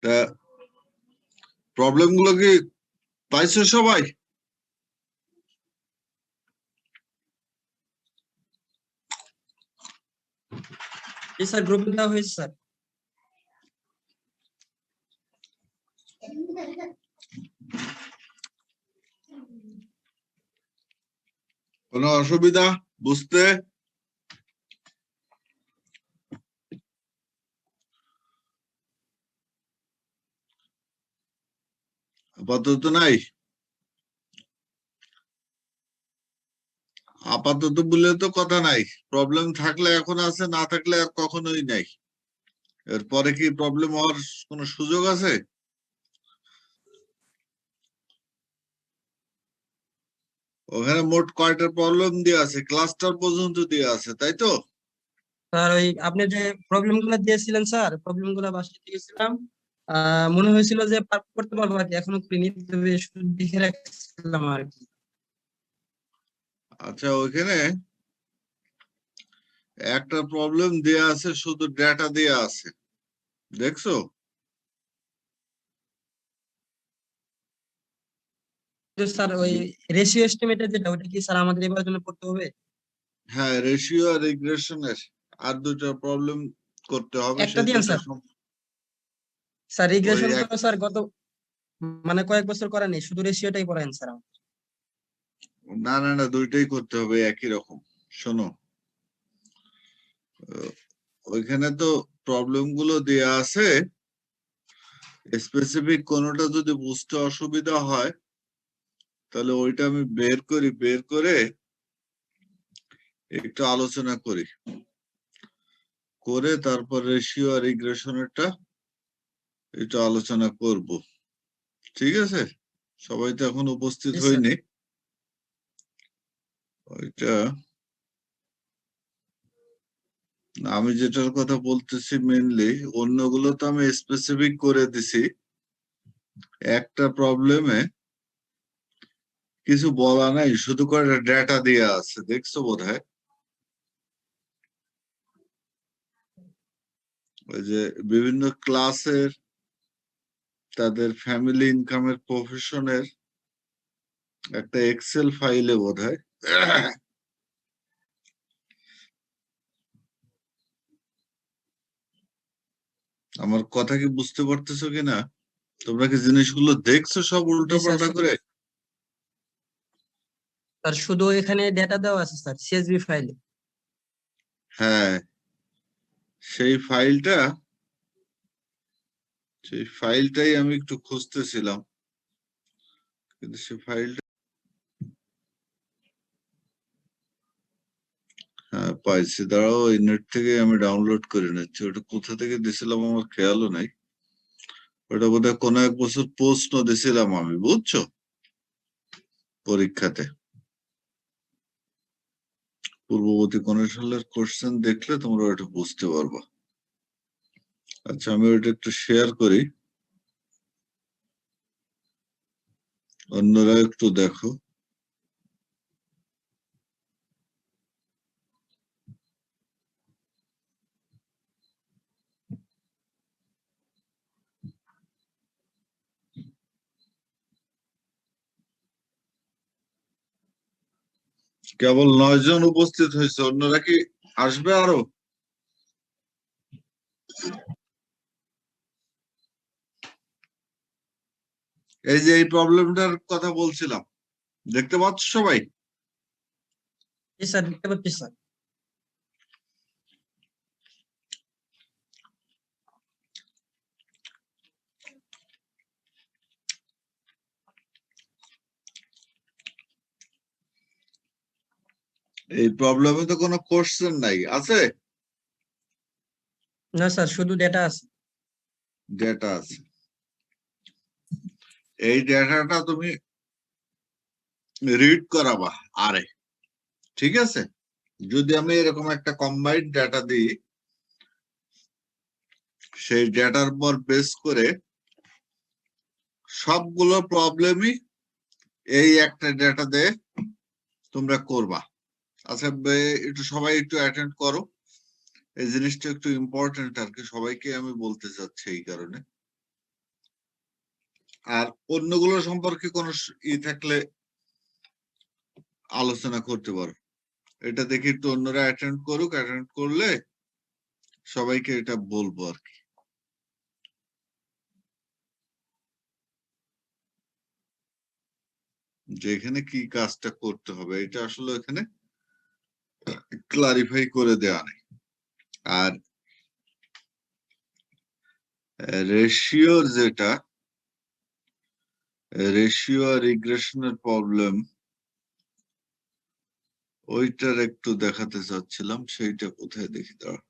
তা প্রবলেম গুলো কি পাইছো সবাই? স্যার গ্রুপে দেওয়া হয়েছে স্যার। কোনো অসুবিধা বুঝতে? আপাতত নাই, আপাতত বলে তো কথা নাই। প্রবলেম থাকলে এখন আছে, না থাকলে আর কখনোই নাই। এরপরে কি প্রবলেম হওয়ার কোনো সুযোগ আছে? ওখানে মোট কয়টা প্রবলেম দিয়ে আছে? ক্লাস্টার পর্যন্ত দিয়ে আছে, তাই তো? স্যার ওই আপনি যে প্রবলেম গুলো দিয়েছিলেন স্যার, প্রবলেম গুলো বাসায় দিয়েছিলাম, মনে হয়েছিল যে করতে পারবো আর কি, এখনো করিনি, তবে শুধু দেখে রাখছিলাম আর কি। আচ্ছা, ওইখানে একটা প্রবলেম দেয়া আছে, শুধু ডেটা দেয়া আছে, দেখছো? স্যার ওই রেশিও এস্টিমেটের যেটা, ওটা কি স্যার আমাদের এবার জন্য করতে হবে? হ্যাঁ, রেশিও আর রিগ্রেশনের আর দুটো প্রবলেম করতে হবে, একটা সেই দিন দুটো স্যার। স্যার ওই রিগ্রেশন তো এক। স্যার গত মানে কয়েক বছর করা নেই, শুধু রেশিওটাই পড়ায়েন স্যার আমাদের। না না না, দুইটাই করতে হবে একই রকম। শোনো, ওইখানে তো প্রবলেম গুলো দেয়া আছে, স্পেসিফিক কোনোটা যদি বুঝতে অসুবিধা হয় তাহলে ওইটা আমি বের করি, বের করে একটু আলোচনা করি, করে তারপর রেশিও আর রিগ্রেশনেরটা একটু আলোচনা করব। ঠিক আছে? সবাই তো এখন উপস্থিত জি স্যার। হয়নি। ওইটা আমি যেটার কথা বলতেছি মেইনলি, অন্যগুলো তো আমি স্পেসিফিক করে দিছি। একটা প্রবলেমে কিছু বলা নাই, শুধু করে ডেটা দিয়ে আছে, দেখছো বোধহয়? ওই যে বিভিন্ন ক্লাসের, তাদের ফ্যামিলি ইনকামের, প্রফেশনের একটা এক্সেল ফাইলে বোধহয়। আমার কথা কি বুঝতে পারতেছো কিনা? তোমরা কি জিনিসগুলো দেখছো সব উল্টা জি স্যার। পাল্টা করে? স্যার শুধু এখানে ডেটা দেওয়া আছে স্যার, সিএসভি ফাইলে। হ্যাঁ, সেই ফাইলটা, সেই ফাইলটাই আমি একটু খুঁজতেছিলাম, কিন্তু সেই ফাইলটা, হ্যাঁ পাইছি, দাঁড়াও, ওই নেট থেকে আমি ডাউনলোড করে নিচ্ছি। ওটা কোথা থেকে দিছিলাম আমার খেয়ালও নাই। ওটা বোধহয় কোনো এক বছর প্রশ্ন দিছিলাম আমি, বুঝছো, পরীক্ষাতে। পূর্ববর্তী কোন সালের কোশ্চেন দেখলে তোমরা ওটা বুঝতে পারবা। আচ্ছা, আমি ওটা একটু শেয়ার করি, অন্যরা একটু দেখো। কেবল 9 জন উপস্থিত হয়েছে, অন্যরা কি আসবে আরো? এই যে এই প্রবলেমটার কথা বলছিলাম, দেখতে পাচ্ছ সবাই? জি স্যার, দেখতে পাচ্ছি স্যার। এই প্রবলেমে তো কোনো কোশ্চেন নাই, আছে? না স্যার, শুধু ডেটা আছে। ডেটা আছে। এই ডেটাটা তুমি রিড করাবা আরে, ঠিক আছে? যদি আমি এরকম একটা কম্বাইন্ড ডেটা দিই, সেই ডেটার পর বেস করে সবগুলো প্রবলেমই এই একটা ডেটা দিয়ে তোমরা করবা। আচ্ছা, একটু সবাই একটু অ্যাটেন্ড করো, এই জিনিসটা একটু ইম্পর্টেন্ট আর কি, সবাইকে আমি বলতে চাচ্ছি এই কারণে। আর অন্যগুলো সম্পর্কে কোনো থাকলে আলোচনা করতে পারো। এটা দেখি একটু অন্যরা অ্যাটেন্ড করুক, অ্যাটেন্ড করলে সবাইকে এটা বলবো আর কি। যে এখানে কি কাজটা করতে হবে এটা আসলে এখানে ক্লারিফাই করে দেওয়া নেই। আর রেশিওর যেটা রেশিও আর রিগ্রেশনের প্রবলেম, ওইটার একটু দেখাতে চাচ্ছিলাম, সেইটা কোথায় দেখি দাঁড়া।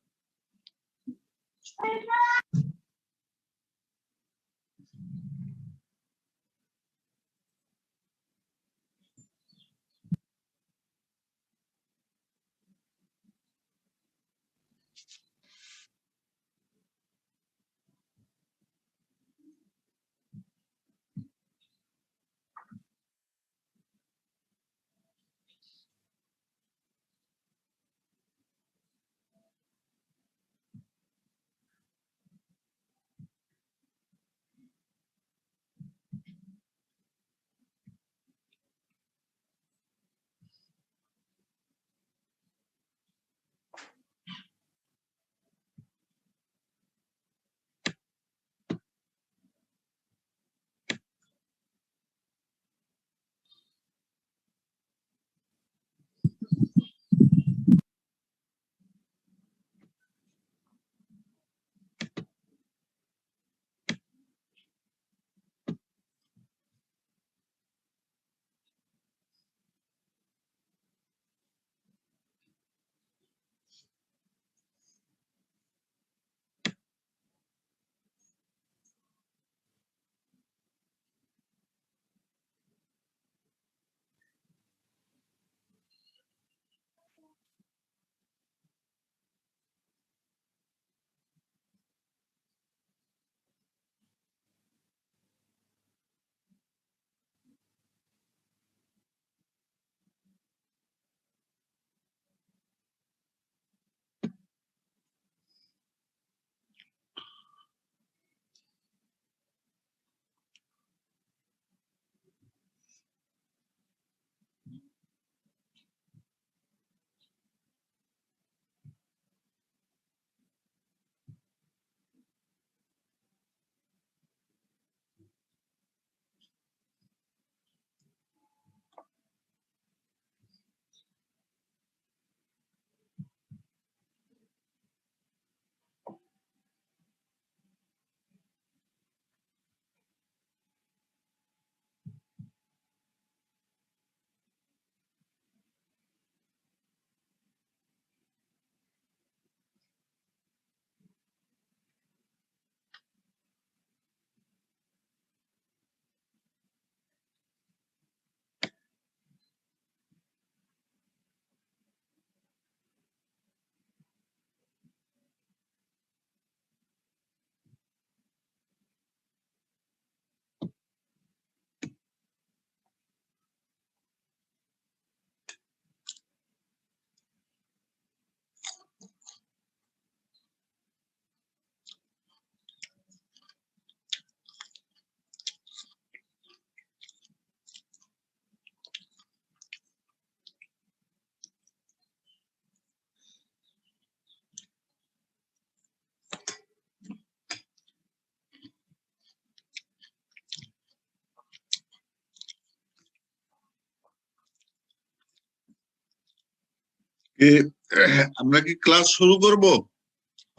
আমরা কি ক্লাস শুরু করব?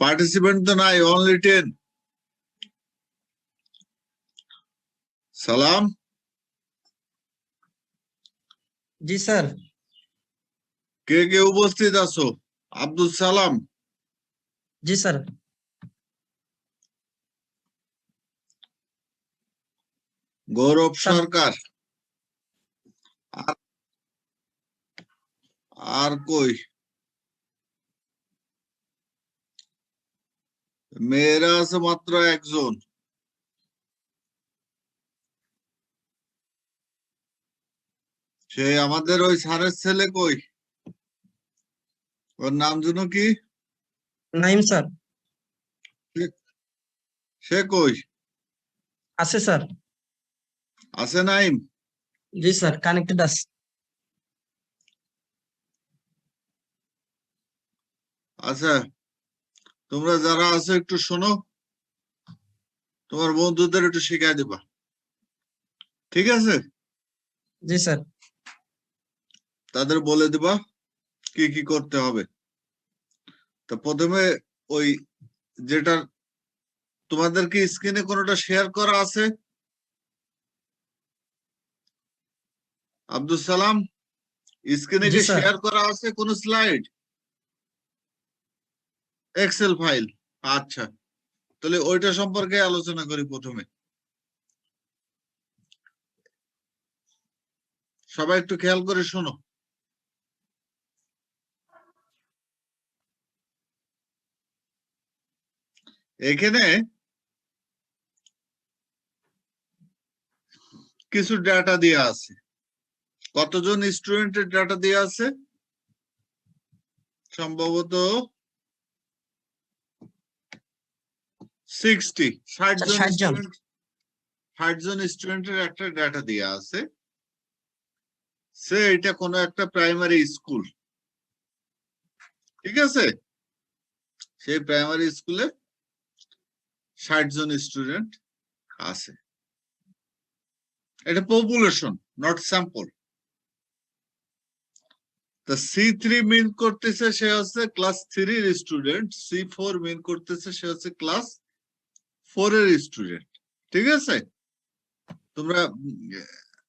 পার্টিসিপেন্ট তো নাই, অনলি 10। সালাম। জি স্যার। কে কে উপস্থিত আছো? আব্দুল সালাম, জি স্যার। গৌরব সরকার, আর কই? মেয়েরা আছে মাত্র একজন। সে আমাদের ওই স্যারের ছেলে কই? ওর নাম যেন কি? নাইম স্যার। সে কই? আছে স্যার। আছে নাইম? জি স্যার, কানেক্টেড আছে। আচ্ছা, তোমরা যারা আছো একটু শোনো, তোমার বন্ধুদের একটু শিখাই দিবা, ঠিক আছে? জি স্যার। তাদের বলে দিবা কি কি করতে হবে। তো প্রথমে ওই যেটা তোমাদেরকে স্ক্রিনে কোনোটা শেয়ার করা আছে? আব্দুল সালাম, স্ক্রিনে জি কি স্যার। শেয়ার করা আছে কোন স্লাইড? Excel file? আচ্ছা, তাহলে ওইটা সম্পর্কে আলোচনা করি প্রথমে। সবাই একটু খেয়াল করে শোনো। এখানে কিছু ডাটা দেওয়া আছে। কতজন স্টুডেন্টের ডাটা দেওয়া আছে? সম্ভবত 60 স্যার, জন 60 জন। স্টুডেন্ট, 60 জন স্টুডেন্টের একটা ডাটা দেওয়া আছে। সে এটা কোনো একটা প্রাইমারি স্কুল, ঠিক আছে? সেই প্রাইমারি স্কুলে 60 জন স্টুডেন্ট আছে। এটা পপুলেশন, নট স্যাম্পল। তা C3 মিন করতেছে সে হচ্ছে ক্লাস 3 এর স্টুডেন্ট, C4 মিন করতেছে সে হচ্ছে ক্লাস 4 এর স্টুডেন্ট, ঠিক আছে? তোমরা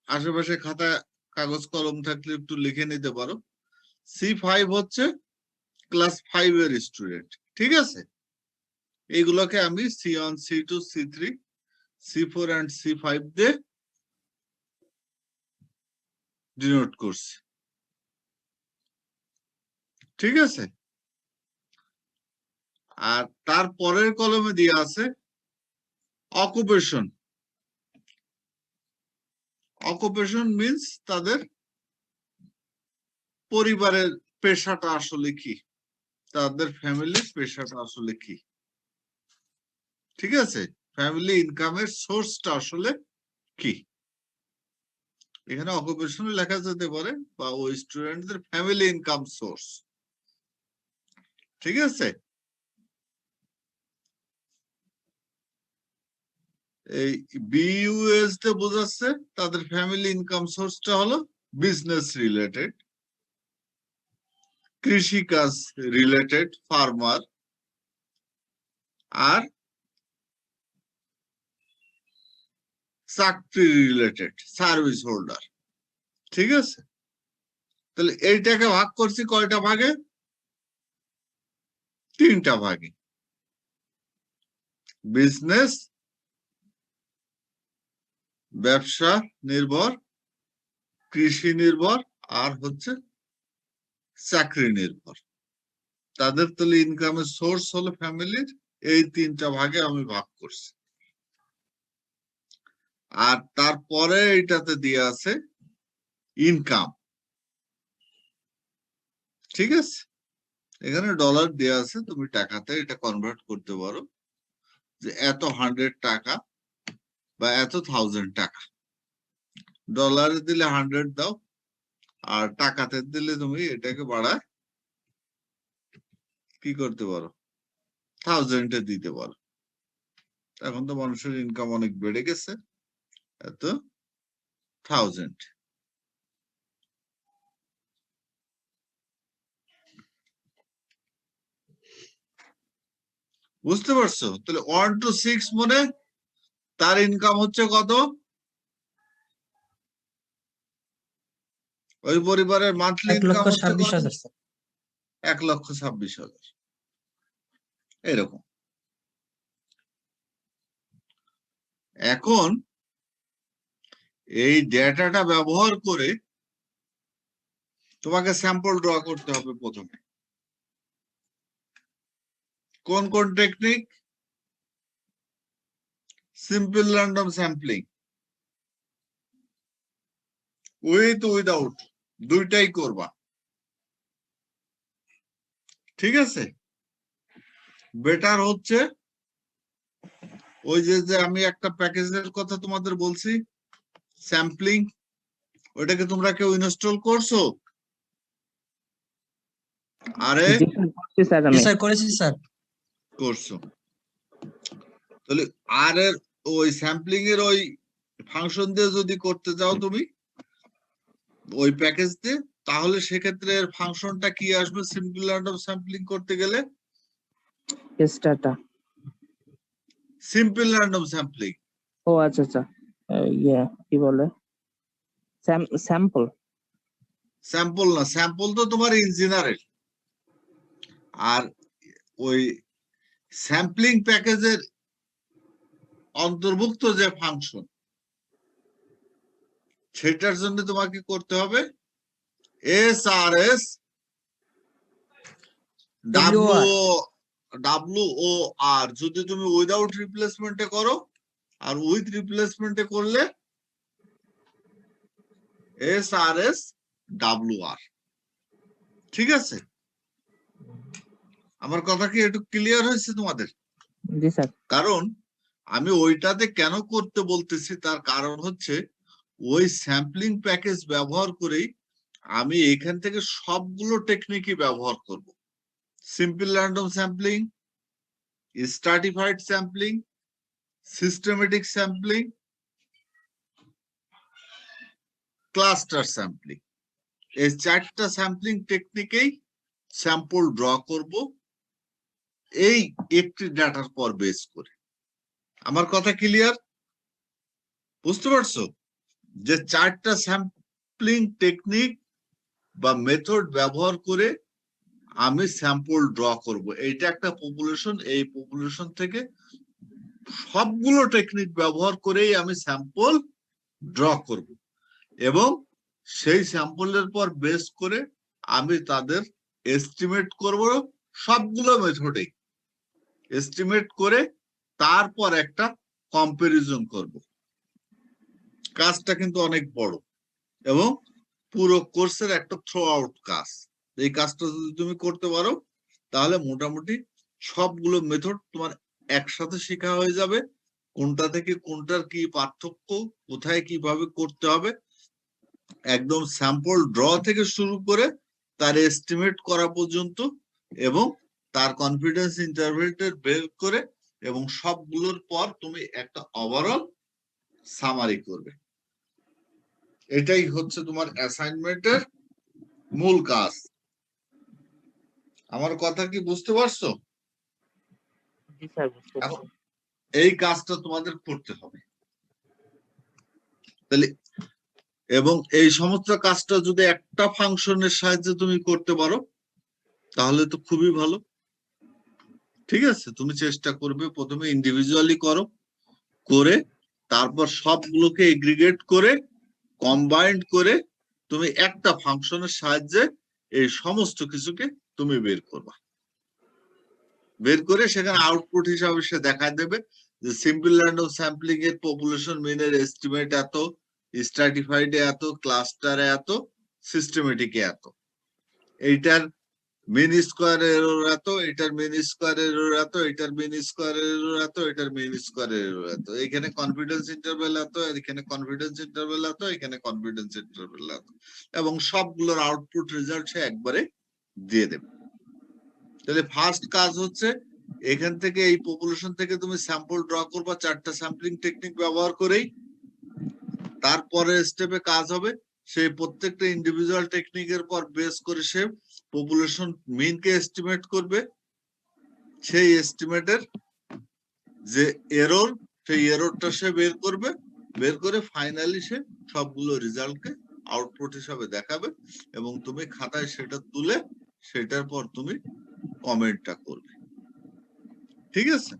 আশেপাশে খাতা কাগজ কলম থাকলে একটু লিখে নিতে পারো। C5 হচ্ছে ক্লাস 5 এর স্টুডেন্ট, ঠিক আছে? এইগুলোকে আমি C1, C2, C3, C4 and C5 দিয়ে ডিনোট করছি, ঠিক আছে? আর তার পরের কলমে দিয়ে আছে অকুপেশন। অকুপেশন মিন্স তাদের পরিবারের পেশাটা আসলে কি, তাদের ফ্যামিলির পেশাটা আসলে কি, ঠিক আছে? ফ্যামিলি ইনকামের সোর্সটা আসলে কি, এখানে অকুপেশনে লেখা যেতে পারে, বা ওই স্টুডেন্টদের ফ্যামিলি ইনকাম সোর্স, ঠিক আছে? এই বিইউএস তে বোঝাচ্ছে তাদের ফ্যামিলি ইনকাম সোর্সটা হলো বিজনেস রিলেটেড, কৃষি কাজ রিলেটেড, ফার্মার, আর চাকরি রিলেটেড, সার্ভিস হোল্ডার, ঠিক আছে? তাহলে এইটাকে ভাগ করছি কয়টা ভাগে? 3টা ভাগে। বিজনেস, ব্যবসা নির্ভর, কৃষি নির্ভর, আর হচ্ছে চাকরি নির্ভর। তাদের তাহলে ইনকামের সোর্স হলো ফ্যামিলির এই 3টা ভাগে আমি ভাগ করছি। আর তারপরে এটাতে দিয়ে আছে ইনকাম, ঠিক আছে? এখানে ডলার দেয়া আছে, তুমি টাকাতে এটা কনভার্ট করতে পারো যে এত 100 টাকা বা এত 1000 টাকা। ডলারে দিলে 100 দাও, আর টাকাতে দিলে তুমি এটাকে বাড়ায় কি করতে পারো, 1000 এ দিতে পারো। এখন তো মানুষের ইনকাম অনেক বেড়ে গেছে, এত 1000। বুঝতে পারছো? তাহলে 1 to 6 মানে তার ইনকাম হচ্ছে কত? ওই পরিবারের মান্থলি ইনকাম হচ্ছে কত? 1,26,000 স্যার। 1,26,000, এরকম। এখন এই ডেটাটা ব্যবহার করে তোমাকে স্যাম্পল ড্র করতে হবে প্রথমে। কোন কোন technique? Simple random sampling, with without, দুইটাই করবা, ঠিক আছে? বেটার হচ্ছে ওই যে যে আমি একটা প্যাকেজের কথা তোমাদের বলছি, স্যাম্পলিং, ওটাকে তোমরা কেউ ইনস্টল করছো? আরে জি স্যার, করছি স্যার জি আমি। স্যার, করেছি স্যার। করছো, তাহলে আর এর ওই স্যাম্পলিং এর ওই ফাংশন দিয়ে যদি করতে যাও তুমি ওই প্যাকেজ দিয়ে, তাহলে সেক্ষেত্রে এর ফাংশনটা কি আসবে? সিম্পল র্যান্ডম স্যাম্পলিং করতে গেলে স্টারটা। Simple random sampling. ও আচ্ছা আচ্ছা, ইয়ে কি বলে, স্যাম্পল। স্যাম্পল না, স্যাম্পল তো তোমার ইঞ্জিনারের, আর ওই স্যাম্পলিং প্যাকেজের অন্তর্ভুক্ত যে ফাংশন সেটার জন্য তোমাকে করতে হবে SRS WOR। যদি তুমি উইদাউট রিপ্লেসমেন্টে করো, আর উইথ রিপ্লেসমেন্টে করলে SRS WR। ঠিক আছে, আমার কথা কি একটু ক্লিয়ার হয়েছে তোমাদের? জি স্যার। কারণ আমি ওইটাতে কেন করতে বলতেছি, তার কারণ হচ্ছে ওই স্যাম্পলিং প্যাকেজ ব্যবহার করেই আমি এখান থেকে সবগুলো টেকনিকই ব্যবহার করব। Simple random sampling, stratified sampling, systematic sampling, cluster sampling, এই চারটা স্যাম্পলিং টেকনিকেই স্যাম্পল ড্র করব এই একটি ডাটার পর বেস করে। আমার কথা ক্লিয়ার? বুঝতে পারছো যে চারটা স্যাম্পলিং টেকনিক বা মেথড ব্যবহার করে আমি স্যাম্পল ড্র করব। এইটা একটা পপুলেশন, এই পপুলেশন থেকে সবগুলো টেকনিক ব্যবহার করেই আমি স্যাম্পল ড্র করব, এবং সেই স্যাম্পলের পর বেস করে আমি তাদের এস্টিমেট করব, সবগুলো মেথডে এস্টিমেট করে তারপর একটা কম্পারিজন করব। কাজটা কিন্তু অনেক বড় এবং পুরো কোর্সের একটা থ্রো আউট কাজ। এই কাজটা যদি তুমি করতে পারো তাহলে মোটামুটি সবগুলো মেথড তোমার একসাথে শেখা হয়ে যাবে। কোনটা থেকে কোনটার কি পার্থক্য, কোথায় কিভাবে করতে হবে, একদম স্যাম্পল ড্র থেকে শুরু করে তার এস্টিমেট করা পর্যন্ত, এবং তার কনফিডেন্স ইন্টারভ্যালটা বের করে, এবং সবগুলোর পর তুমি একটা ওভারঅল সামারি করবে। এটাই হচ্ছে তোমার অ্যাসাইনমেন্টের মূল কাজ। আমার কথা কি বুঝতে পারছো? জি স্যার, বুঝতে পারছি। এই কাজটা তোমাদের করতে হবে। তাহলে এবং এই সমস্ত কাজটা যদি একটা ফাংশনের সাহায্যে তুমি করতে পারো তাহলে তো খুবই ভালো। ঠিক আছে, তুমি চেষ্টা করবে প্রথমে ইন্ডিভিজুয়ালি করো, করে তারপর সবগুলোকে এগ্রিগেট করে কম্বাইন্ড করে তুমি একটা ফাংশনের সাহায্যে এই সমস্ত কিছুকে তুমি বের করবা। বের করে সেখানে আউটপুট হিসাবে সে দেখায় দেবে যে সিম্পল র্যান্ডম স্যাম্পলিং এর পপুলেশন মিনের এস্টিমেট এত, স্ট্র্যাটিফাইড এত, ক্লাস্টারে এত, সিস্টেমেটিকে এত, এইটার মিন স্কোয়ার এরর এত, এটার মিন স্কোয়ার এরর এত, এটার মিন স্কোয়ার এরর এত, এটার মিন স্কোয়ার এরর এত, এখানে কনফিডেন্স ইন্টারভ্যাল এত, এখানে কনফিডেন্স ইন্টারভ্যাল এত, এখানে কনফিডেন্স ইন্টারভ্যাল এত, এবং সবগুলোর আউটপুট রেজাল্ট সে একবারে দিয়ে দেবে। তাহলে ফার্স্ট কাজ হচ্ছে এখান থেকে এই পপুলেশন থেকে তুমি স্যাম্পল ড্র করবা চারটা স্যাম্পলিং টেকনিক ব্যবহার করেই। তারপরে স্টেপে কাজ হবে সেই প্রত্যেকটা ইন্ডিভিজুয়াল টেকনিকের পর বেস করে সে পপুলেশন মিনকে এস্টিমেট করবে, সেই এস্টিমেটের যে এরর সেই এররটা সে বের করবে, বের করে ফাইনালি সে সবগুলো রেজাল্টকে আউটপুট হিসাবে দেখাবে, এবং তুমি খাতায় সেটা তুলে সেটার পর তুমি কমেন্টটা করবে। ঠিক আছে,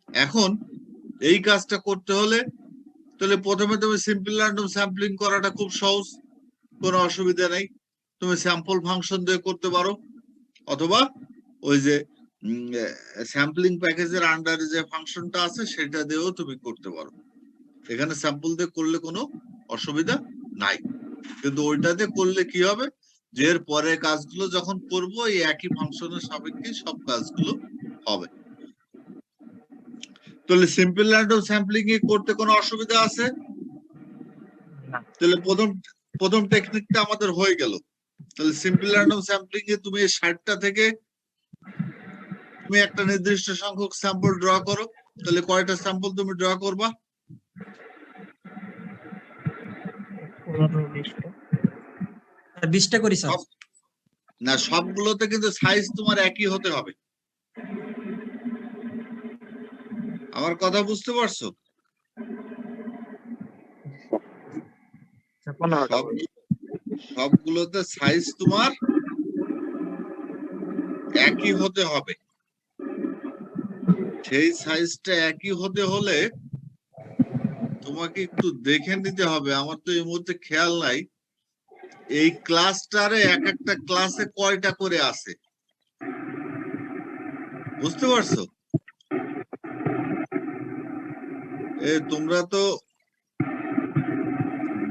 এখন এই কাজটা করতে হলে তাহলে প্রথমে তুমি সিম্পল র্যান্ডম স্যাম্পলিং করাটা খুব সহজ, কোনো অসুবিধা নেই। তুমি স্যাম্পল ফাংশন দিয়ে করতে পারো, অথবা ওই যে স্যাম্পলিং প্যাকেজের আন্ডারে যে ফাংশনটা আছে সেটা দিয়েও তুমি করতে পারো। এখানে স্যাম্পল দিয়ে করলে কোনো অসুবিধা নাই, কিন্তু ওইটাতে করলে কি হবে যে এর পরে কাজগুলো যখন করব এই একই ফাংশনের সাপেক্ষে সব কাজগুলো হবে। তাহলে সিম্পল র্যান্ডম স্যাম্পলিং এ করতে কোনো অসুবিধা আছে? না। তাহলে প্রথম টেকনিকটা আমাদের হয়ে গেল। তাহলে সিম্পল র্যান্ডম স্যাম্পলিং এ তুমি এই 60টা থেকে তুমি একটা নির্দিষ্ট সংখ্যক স্যাম্পল ড্র করো। তাহলে কয়টা স্যাম্পল তুমি ড্র করবা? 15-20টা। আর 20টা করি স্যার। সব না, সবগুলোতে কিন্তু সাইজ তোমার একই হতে হবে। আমার কথা বুঝতে পারছো? আচ্ছা, 15টা সব করি। সবগুলোতে সাইজ তোমার একই হতে হবে। সেই সাইজটা একই হতে হলে তোমাকে একটু দেখে নিতে হবে। আমার তো এই মুহূর্তে খেয়াল নাই এই ক্লাসটারে এক একটা ক্লাসে কয়টা করে আছে, বুঝতে পারছো? তোমরা তো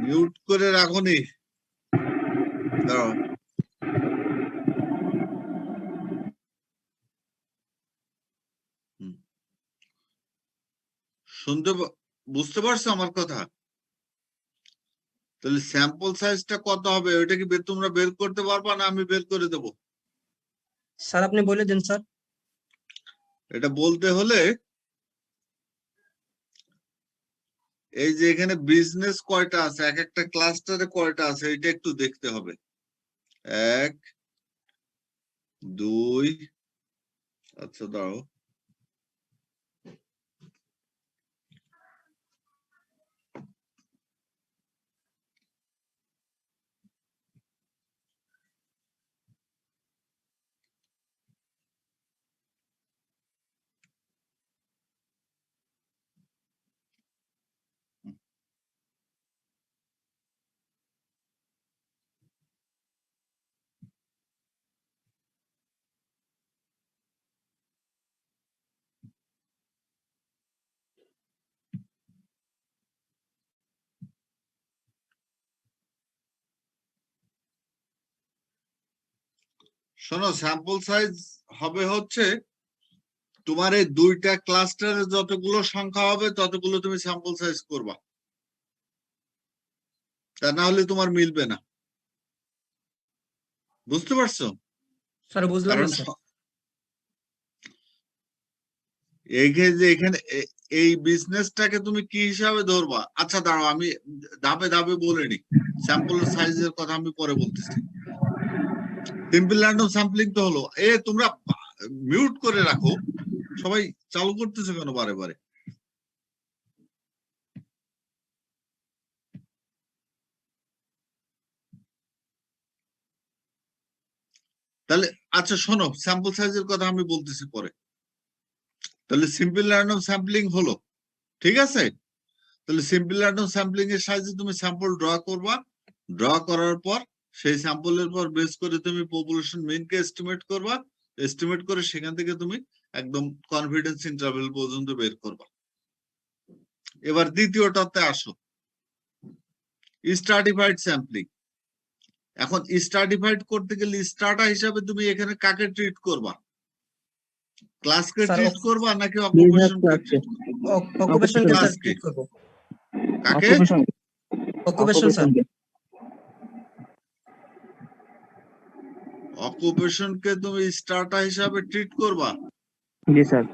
মিউট করে রাখোনি। দাঁড়াও, বুঝতে পারছো আমার কথা? তাহলে স্যাম্পল সাইজটা কত হবে ওইটা কি তোমরা বের করতে পারবা না আমি বের করে দেব? স্যার আপনি বলে দেন স্যার। এটা বলতে হলে এই যে এখানে বিজনেস কয়টা আছে, এক একটা ক্লাস্টারে কয়টা আছে এটা একটু দেখতে হবে। 1 2, আচ্ছা দাও, শোনো, স্যাম্পল সাইজ হবে হচ্ছে তোমার এই দুইটা ক্লাস্টারে যতগুলো সংখ্যা হবে ততগুলো তুমি স্যাম্পল সাইজ করবা, তা না হলে তোমার মিলবে না। বুঝতে পারছো? স্যার বুঝলাম কারণ না স্যার। এখানে এই বিজনেসটাকে তুমি কি হিসাবে ধরবা? আচ্ছা দাঁড়াও, আমি ধাপে ধাপে বলে নি। স্যাম্পল সাইজের কথা আমি পরে বলতেছি। সিম্পল র্যান্ডম স্যাম্পলিং তো হলো। তোমরা মিউট করে রাখো, সবাই চালু করতেছে কেন বারে বারে? তাহলে আচ্ছা শোনো, স্যাম্পল সাইজের কথা আমি বলতেছি পরে। তাহলে সিম্পল র্যান্ডম স্যাম্পলিং হলো, ঠিক আছে? তাহলে সিম্পল র্যান্ডম স্যাম্পলিং এর সাহায্যে তুমি স্যাম্পল ড্র করবা। ড্র করার পর সেই স্যাম্পলের পর বেস করে তুমি পপুলেশন মিন কে এস্টিমেট করবা। এস্টিমেট করে সেখান থেকে তুমি একদম কনফিডেন্স ইন্টারভ্যাল পর্যন্ত বের করবা। এবার দ্বিতীয়টাতে আসো, স্ট্রাটিফাইড স্যাম্পলিং। এখন স্ট্রাটিফাইড করতে গেলে স্ট্রাটা হিসাবে তুমি এখানে কাকে ট্রিট করবা? ক্লাসকে স্যার ট্রিট করবা নাকি বিজনেস অকুপেশনকে ক্লাসকে। ট্রিট করবা? অকুপেশনকে স্যার ক্লাসকে। ট্রিট করব। কাকে? Occupation occupation sir. অকুপেশনকে তুমি স্টার্টা হিসাবে ট্রিট করবা? জি স্যার।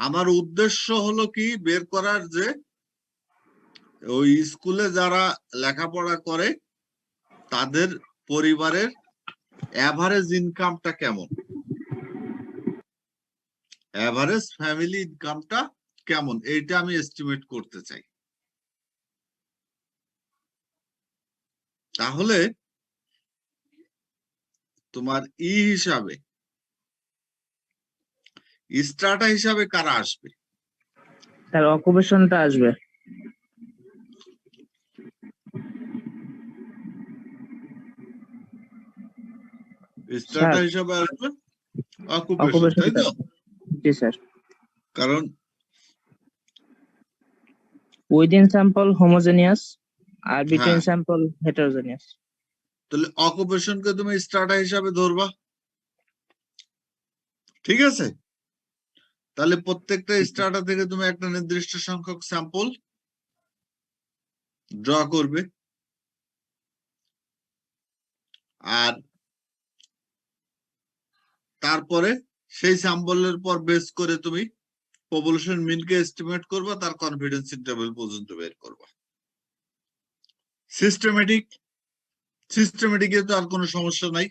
আমার উদ্দেশ্য হলো কি বের করার যে ওই স্কুলে যারা লেখাপড়া করে তাদের পরিবারের অ্যাভারেজ ইনকামটা কেমন, অ্যাভারেজ ফ্যামিলি ইনকামটা কেমন, এইটা আমি এস্টিমেট করতে চাই। তাহলে তোমার হিসাবে স্ট্রাটা হিসাবে কারা আসবে? স্যার অকুপেশনটা আসবে। স্ট্রাটা হিসাবে আসবে অকুপেশন, অকুপেশন তাই তো? জি স্যার। কারণ উইদিন স্যাম্পল হোমোজেনিয়াস আর বিটুইন হ্যাঁ, স্যাম্পল হেটারোজেনিয়াস। তাহলে অকুপেশনকে তুমি স্ট্রাটা হিসাবে ধরবা, ঠিক আছে? তাহলে প্রত্যেকটা স্টার্টার থেকে তুমি একটা নির্দিষ্ট সংখ্যক স্যাম্পল ড্র করবে, আর তারপরে সেই স্যাম্পলের পর বেস করে তুমি পপুলেশন মিনকে এস্টিমেট করবা, তার কনফিডেন্স ইন্টারভ্যাল পর্যন্ত বের করবা। সিস্টেমেটিকে তো আর কোনো সমস্যা নাই,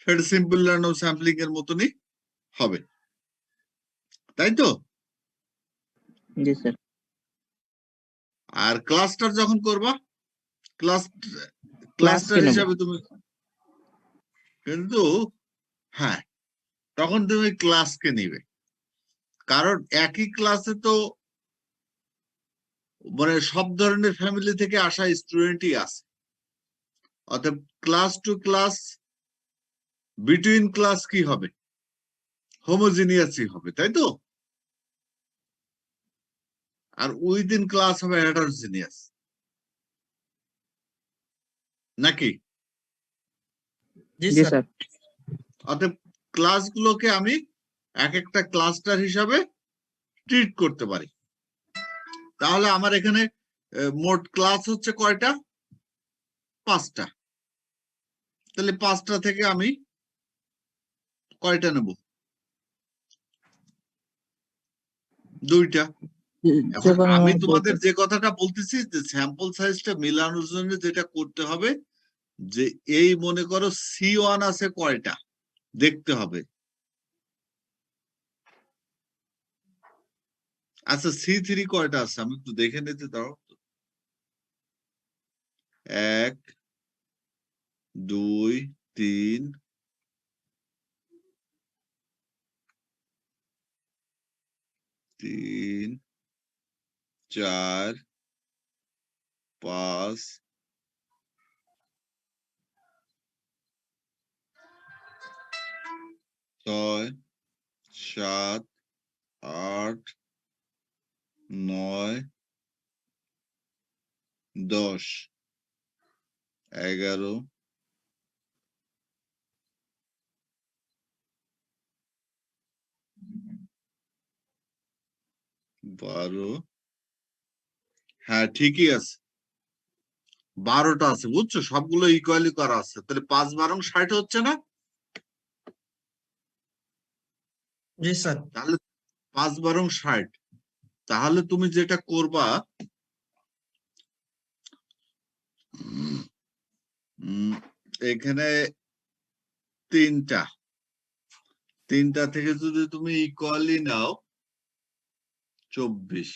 সেটা সিম্পল র্যান্ডম স্যাম্পলিং এর মতনই হবে, তাই তো? জি স্যার। আর ক্লাস্টার যখন করবা, ক্লাস্টার নেব। হিসাবে তুমি কিন্তু হ্যাঁ, তখন তুমি ক্লাসকে নিবে, কারণ একই ক্লাসে তো মানে সব ধরনের ফ্যামিলি থেকে আসা স্টুডেন্টই আছে, অতএব class to class, between class কি হবে? হোমোজিনিয়াসই হবে, তাই তো? আর উইদিন ক্লাস হবে হেটারোজিনিয়াস, নাকি? জি জি স্যার। স্যার। অতএব ক্লাসগুলোকে আমি এক একটা ক্লাস্টার হিসাবে ট্রিট করতে পারি। তাহলে আমার এখানে মোট ক্লাস হচ্ছে কয়টা? 5টা। তাহলে 5টা থেকে আমি কয়টা নেব? 2টা। এখন আমি তোমাদের যে কথাটা বলতেছি, যে স্যাম্পল সাইজটা মেলানোর জন্য যেটা করতে হবে, যে এই মনে করো C1 আছে কয়টা দেখতে হবে। আচ্ছা C3 কয়টা আছে আমি একটু দেখে নিতে দাও। 1 2 3 3 4 5 6 7 8 9 10 11 12। হ্যাঁ ঠিকই আছে, 12টা আছে, বুঝছো? সবগুলো ইকুয়ালি করা আছে, তাহলে 5 12 60 হচ্ছে না? জি স্যার। তাহলে 5 12 60। তাহলে তুমি যেটা করবা, এখানে 3টা থেকে যদি তুমি ইকুয়ালি নাও 24,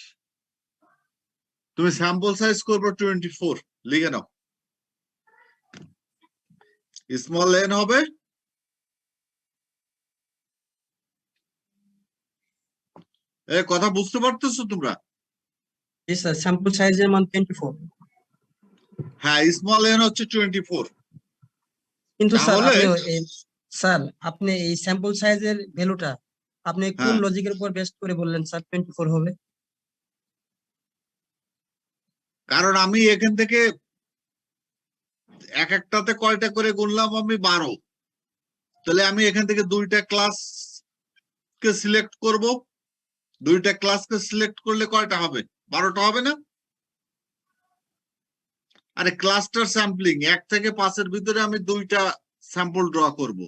তুমি স্যাম্পল সাইজ করবে 24, লিখে নাও। স্মল এন হবে কথা বুঝতে পারতেছো তোমরা? জি স্যার, স্যাম্পল সাইজের মান 24। হ্যাঁ, স্মল এন হচ্ছে 24। কিন্তু স্যার তাহলে আপনি এই স্যাম্পল সাইজের ভ্যালুটা আপনি কোন হ্যাঁ, লজিকের উপর বেস করে বললেন স্যার 24 হবে? কারণ আমি এখান থেকে এক একটাতে কয়টা করে গুনলাম আমি 12, তাহলে আমি এখান থেকে 2টা ক্লাস কে সিলেক্ট করব, 2টা ক্লাসকে সিলেক্ট করলে কয়টা হবে? 12টা হবে না? আরে ক্লাস্টার স্যাম্পলিং 1 থেকে 5 এর ভিতরে আমি 2টা স্যাম্পল ড্র করব,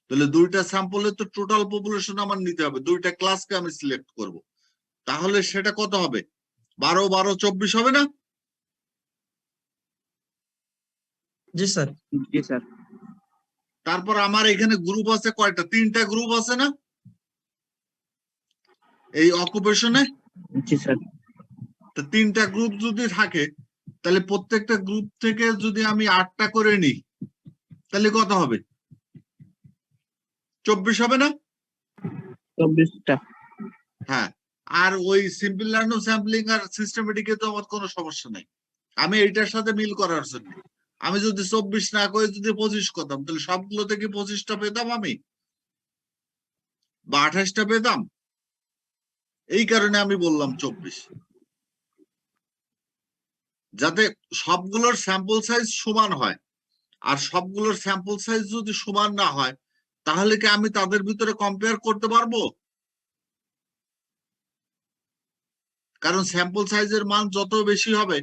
তাহলে 2টা স্যাম্পলে তো টোটাল পপুলেশন আমার নিতে হবে, 2টা ক্লাসকে আমি সিলেক্ট করব, তাহলে সেটা কত হবে? 12 12 24 হবে না? জি স্যার। জি স্যার। তারপর আমার এখানে গ্রুপ আছে কয়টা? 3টা গ্রুপ আছে না এই অকুপেশনে? জি স্যার। তো 3টা গ্রুপ যদি থাকে, তাহলে প্রত্যেকটা গ্রুপ থেকে যদি আমি 8টা করে নিই, তাহলে কত হবে? 24 হবে না? 24টা। হ্যাঁ, আর ওই সিম্পল র্যান্ডম স্যাম্পলিং আর সিস্টেমেটিকে তো আমার কোনো সমস্যা নাই, আমি এইটার সাথে মিল করার জন্য আমি যদি 24 না করে যদি 25 করতাম, তাহলে সবগুলো থেকে 25টা পেতাম আমি, বা 28টা পেতাম। এই কারণে আমি বললাম 24, যাতে সবগুলোর স্যাম্পল সাইজ সমান হয়। আর সবগুলোর স্যাম্পল সাইজ যদি সমান না হয়, তাহলে কি আমি তাদের ভিতরে কম্পেয়ার করতে পারবো? কারণ স্যাম্পল সাইজের মান যত বেশি হবে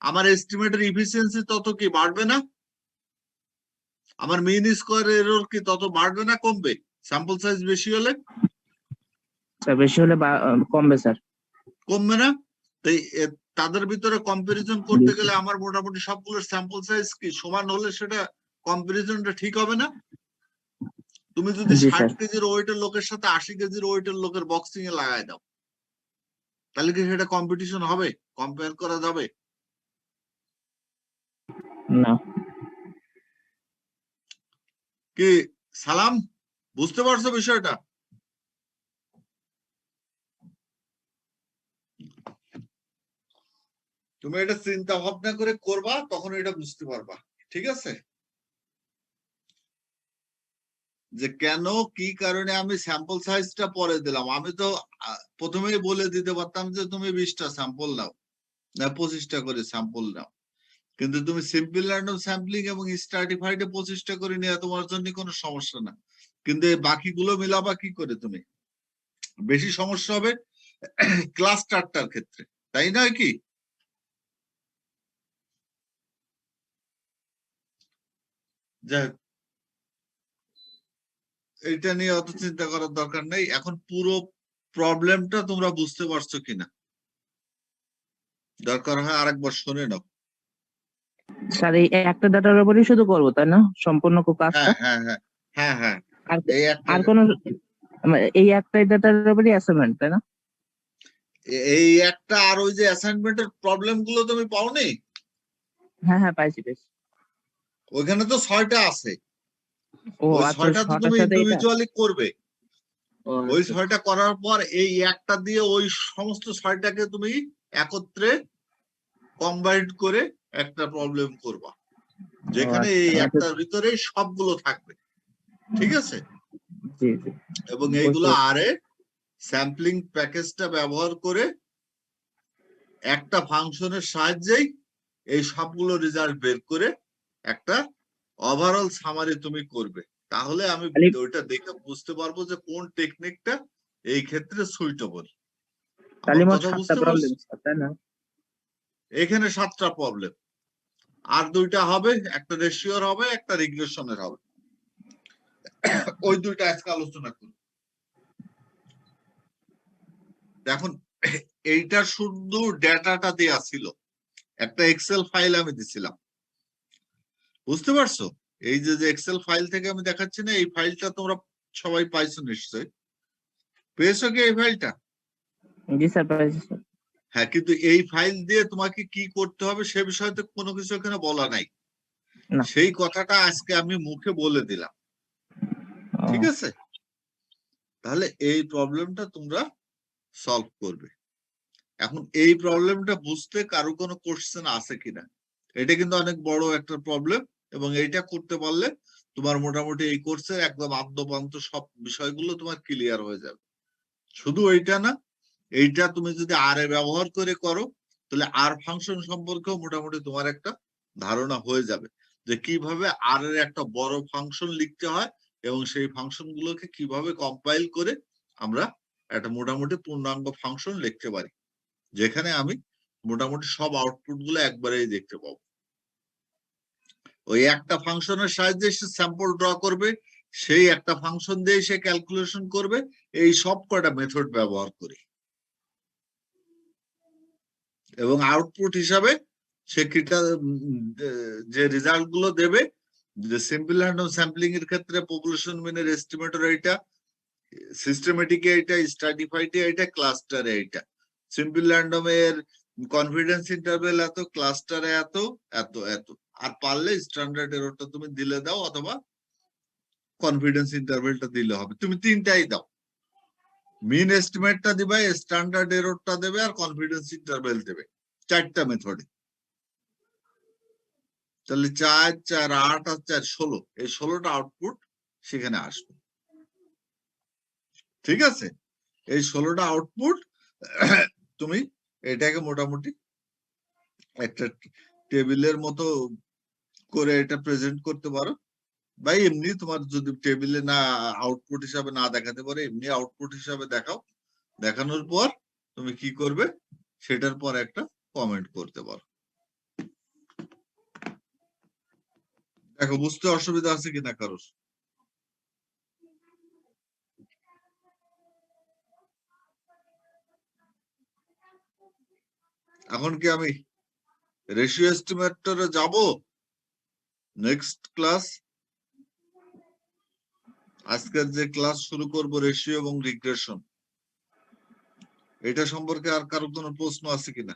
আমার এস্টিমেটের ইফিসিয়েন্সি তত কি বাড়বে না? আমার মিন স্কোয়ার এরর কি তত বাড়বে না কমবে স্যাম্পল সাইজ বেশি হলে? স্যার বেশি হলে কমবে স্যার। কমবে না? তাই তাদের ভিতরে কম্পারিজন করতে গেলে আমার মোটামুটি সবগুলোর স্যাম্পল সাইজ কি সমান হলে সেটা কম্পারিজনটা ঠিক হবে না? তুমি যদি জি 60 স্যার। কেজির ওয়েটের লোকের সাথে 80 কেজির ওয়েটের লোকের বক্সিং এ লাগাই দাও, তাহলে কি সেটা কম্পিটিশন হবে? কম্পেয়ার করা যাবে? না। কি সালাম, বুঝতে পারছো বিষয়টা? তুমি এটা চিন্তা ভাবনা করে করবা, তখন এটা বুঝতে পারবা। ঠিক আছে, যে কেন কি কারণে আমি স্যাম্পল সাইজটা পরে দিলাম। আমি তো প্রথমেই বলে দিতে পারতাম যে তুমি 20টা স্যাম্পল নাও, না 25টা করে স্যাম্পল নাও, কিন্তু তুমি সিম্পল র্যান্ডম স্যাম্পলিং এবং স্ট্র্যাটিফাইডে 25টা করে নেওয়া তোমার জন্য কোনো সমস্যা না, কিন্তু এই বাকিগুলো মিলাবা কি করে? তুমি বেশি সমস্যা হবে ক্লাস্টারটার ক্ষেত্রে, তাই নয় কি? যাই হোক, এটা নিয়ে অত চিন্তা করার দরকার নেই। এখন পুরো প্রবলেমটা তোমরা বুঝতে পারছো কিনা দরকার হয় আরেকবার শুনে নাও। স্যার এই একটা ডাটার উপরই শুধু করবো তাই না সম্পূর্ণ কাজটা? হ্যাঁ হ্যাঁ হ্যাঁ হ্যাঁ হ্যাঁ, আর এই একটা আর কোনো এই একটাই ডাটার উপরই অ্যাসাইনমেন্ট তাই না? এই একটা আর ওই যে অ্যাসাইনমেন্টের প্রবলেম গুলো তুমি পাওনি? হ্যাঁ হ্যাঁ পাইছি পাইছি। ওইখানে তো 6টা আছে, ও ওই আচ্ছা, 6টা তো 6টার তুমি সাথে এটা। ইন্ডিভিজুয়ালি করবে। ও ওই আচ্ছা। 6টা করার পর এই একটা দিয়ে ওই সমস্ত 6টাকে তুমি একত্রে কম্বাইন্ড করে একটা প্রবলেম করবা, ও যেখানে আচ্ছা, এই আচ্ছা। একটার ভিতরে সবগুলো থাকবে। ঠিক আছে, জি জি এবং বুঝতে এইগুলো পারছি। আরে স্যাম্পলিং প্যাকেজটা ব্যবহার করে একটা ফাংশনের সাহায্যেই এই সবগুলো রেজাল্ট বের করে একটা ওভারঅল সামারি তুমি করবে। তাহলে আমি খালি ওইটা দেখে বুঝতে পারবো যে কোন টেকনিকটা এই ক্ষেত্রে সুইটেবল। খালি আমার মোট কথা 7টা বুঝতে প্রবলেম পারছো? তাই না? এখানে 7টা প্রবলেম, আর 2টা হবে, একটা রেশিওর হবে, একটা রিগ্রেশনের হবে। ওই 2টা আজকে আলোচনা করব। দেখুন, এইটা শুধু ডেটাটা দেয়া ছিল, একটা এক্সেল ফাইল আমি দিছিলাম, বুঝতে পারছো? এই যে এক্সেল ফাইল থেকে আমি দেখাচ্ছি না, এই ফাইলটা তোমরা সবাই পাইছো নিশ্চয়ই, পেয়েছো কি এই ফাইলটা? জি স্যার পাইছি স্যার। হ্যাঁ, কিন্তু এই ফাইল দিয়ে তোমাকে কি করতে হবে সে বিষয়ে তো কোনো কিছু এখানে বলা নাই। না। সেই কথাটা আজকে আমি মুখে বলে দিলাম। ও, ঠিক আছে, তাহলে এই প্রবলেমটা তোমরা সলভ করবে। এখন এই প্রবলেমটা বুঝতে কারো কোনো কোশ্চেন আছে কিনা? এটা কিন্তু অনেক বড় একটা প্রবলেম, এবং এইটা করতে পারলে তোমার মোটামুটি এই কোর্সের একদম আদ্যপান্ত সব বিষয়গুলো তোমার ক্লিয়ার হয়ে যাবে। শুধু এইটা না, এইটা তুমি যদি আর এ ব্যবহার করে করো তাহলে আর ফাংশন সম্পর্কেও মোটামুটি তোমার একটা ধারণা হয়ে যাবে, যে কিভাবে আর এর একটা বড় ফাংশন লিখতে হয় এবং সেই ফাংশন গুলোকে কিভাবে কম্পাইল করে আমরা একটা মোটামুটি পূর্ণাঙ্গ ফাংশন লিখতে পারি, যেখানে আমি মোটামুটি সব আউটপুট গুলো একবারেই দেখতে পাবো। ওই একটা ফাংশনের সাহায্যে সে স্যাম্পল ড্র করবে, সেই একটা ফাংশন দিয়ে সে ক্যালকুলেশন করবে, এই সব কয়টা মেথড ব্যবহার করি, এবং আউটপুট হিসাবে সে যে রেজাল্ট গুলো দেবে, যে সিম্পল র্যান্ডম স্যাম্পলিং এর ক্ষেত্রে পপুলেশন মিনের এস্টিমেটর এইটা, সিস্টেমেটিক এইটা, স্ট্র্যাটিফাইড এইটা, ক্লাস্টার এইটা। সিম্পল র্যান্ডম এর কনফিডেন্স ইন্টারভেল এত, ক্লাস্টারে এত এত এত, আর পারলে স্ট্যান্ডার্ড এররটা তুমি দিলে দাও, অথবা কনফিডেন্স ইন্টারভেলটা দিলে হবে, তুমি 3টাই দাও, মিন এস্টিমেটটা দিবে, স্ট্যান্ডার্ড এররটা দেবে, আর কনফিডেন্স ইন্টারভেল দেবে, 4টা মেথডে। তাহলে 4 4 8 আর 4 16, এই 16টা আউটপুট সেখানে আসবে। ঠিক আছে, এই 16টা আউটপুট তুমি এটাকে মোটামুটি একটা টেবিলের মতো করে এটা প্রেজেন্ট করতে পারো, বা এমনি তোমার যদি টেবিলে না আউটপুট হিসাবে না দেখাতে পারে, এমনি আউটপুট হিসাবে দেখাও। দেখানোর পর তুমি কি করবে, সেটার পর একটা কমেন্ট করতে পারো। দেখো বুঝতে অসুবিধা আছে কিনা কারোর? এখন কি আমি রেশিও এস্টিমেটরে যাব নেক্সট ক্লাস? আজকের যে ক্লাস শুরু করব রেশিও এবং রিগ্রেশন, এটা সম্পর্কে আর কারো কোনো প্রশ্ন আছে কিনা?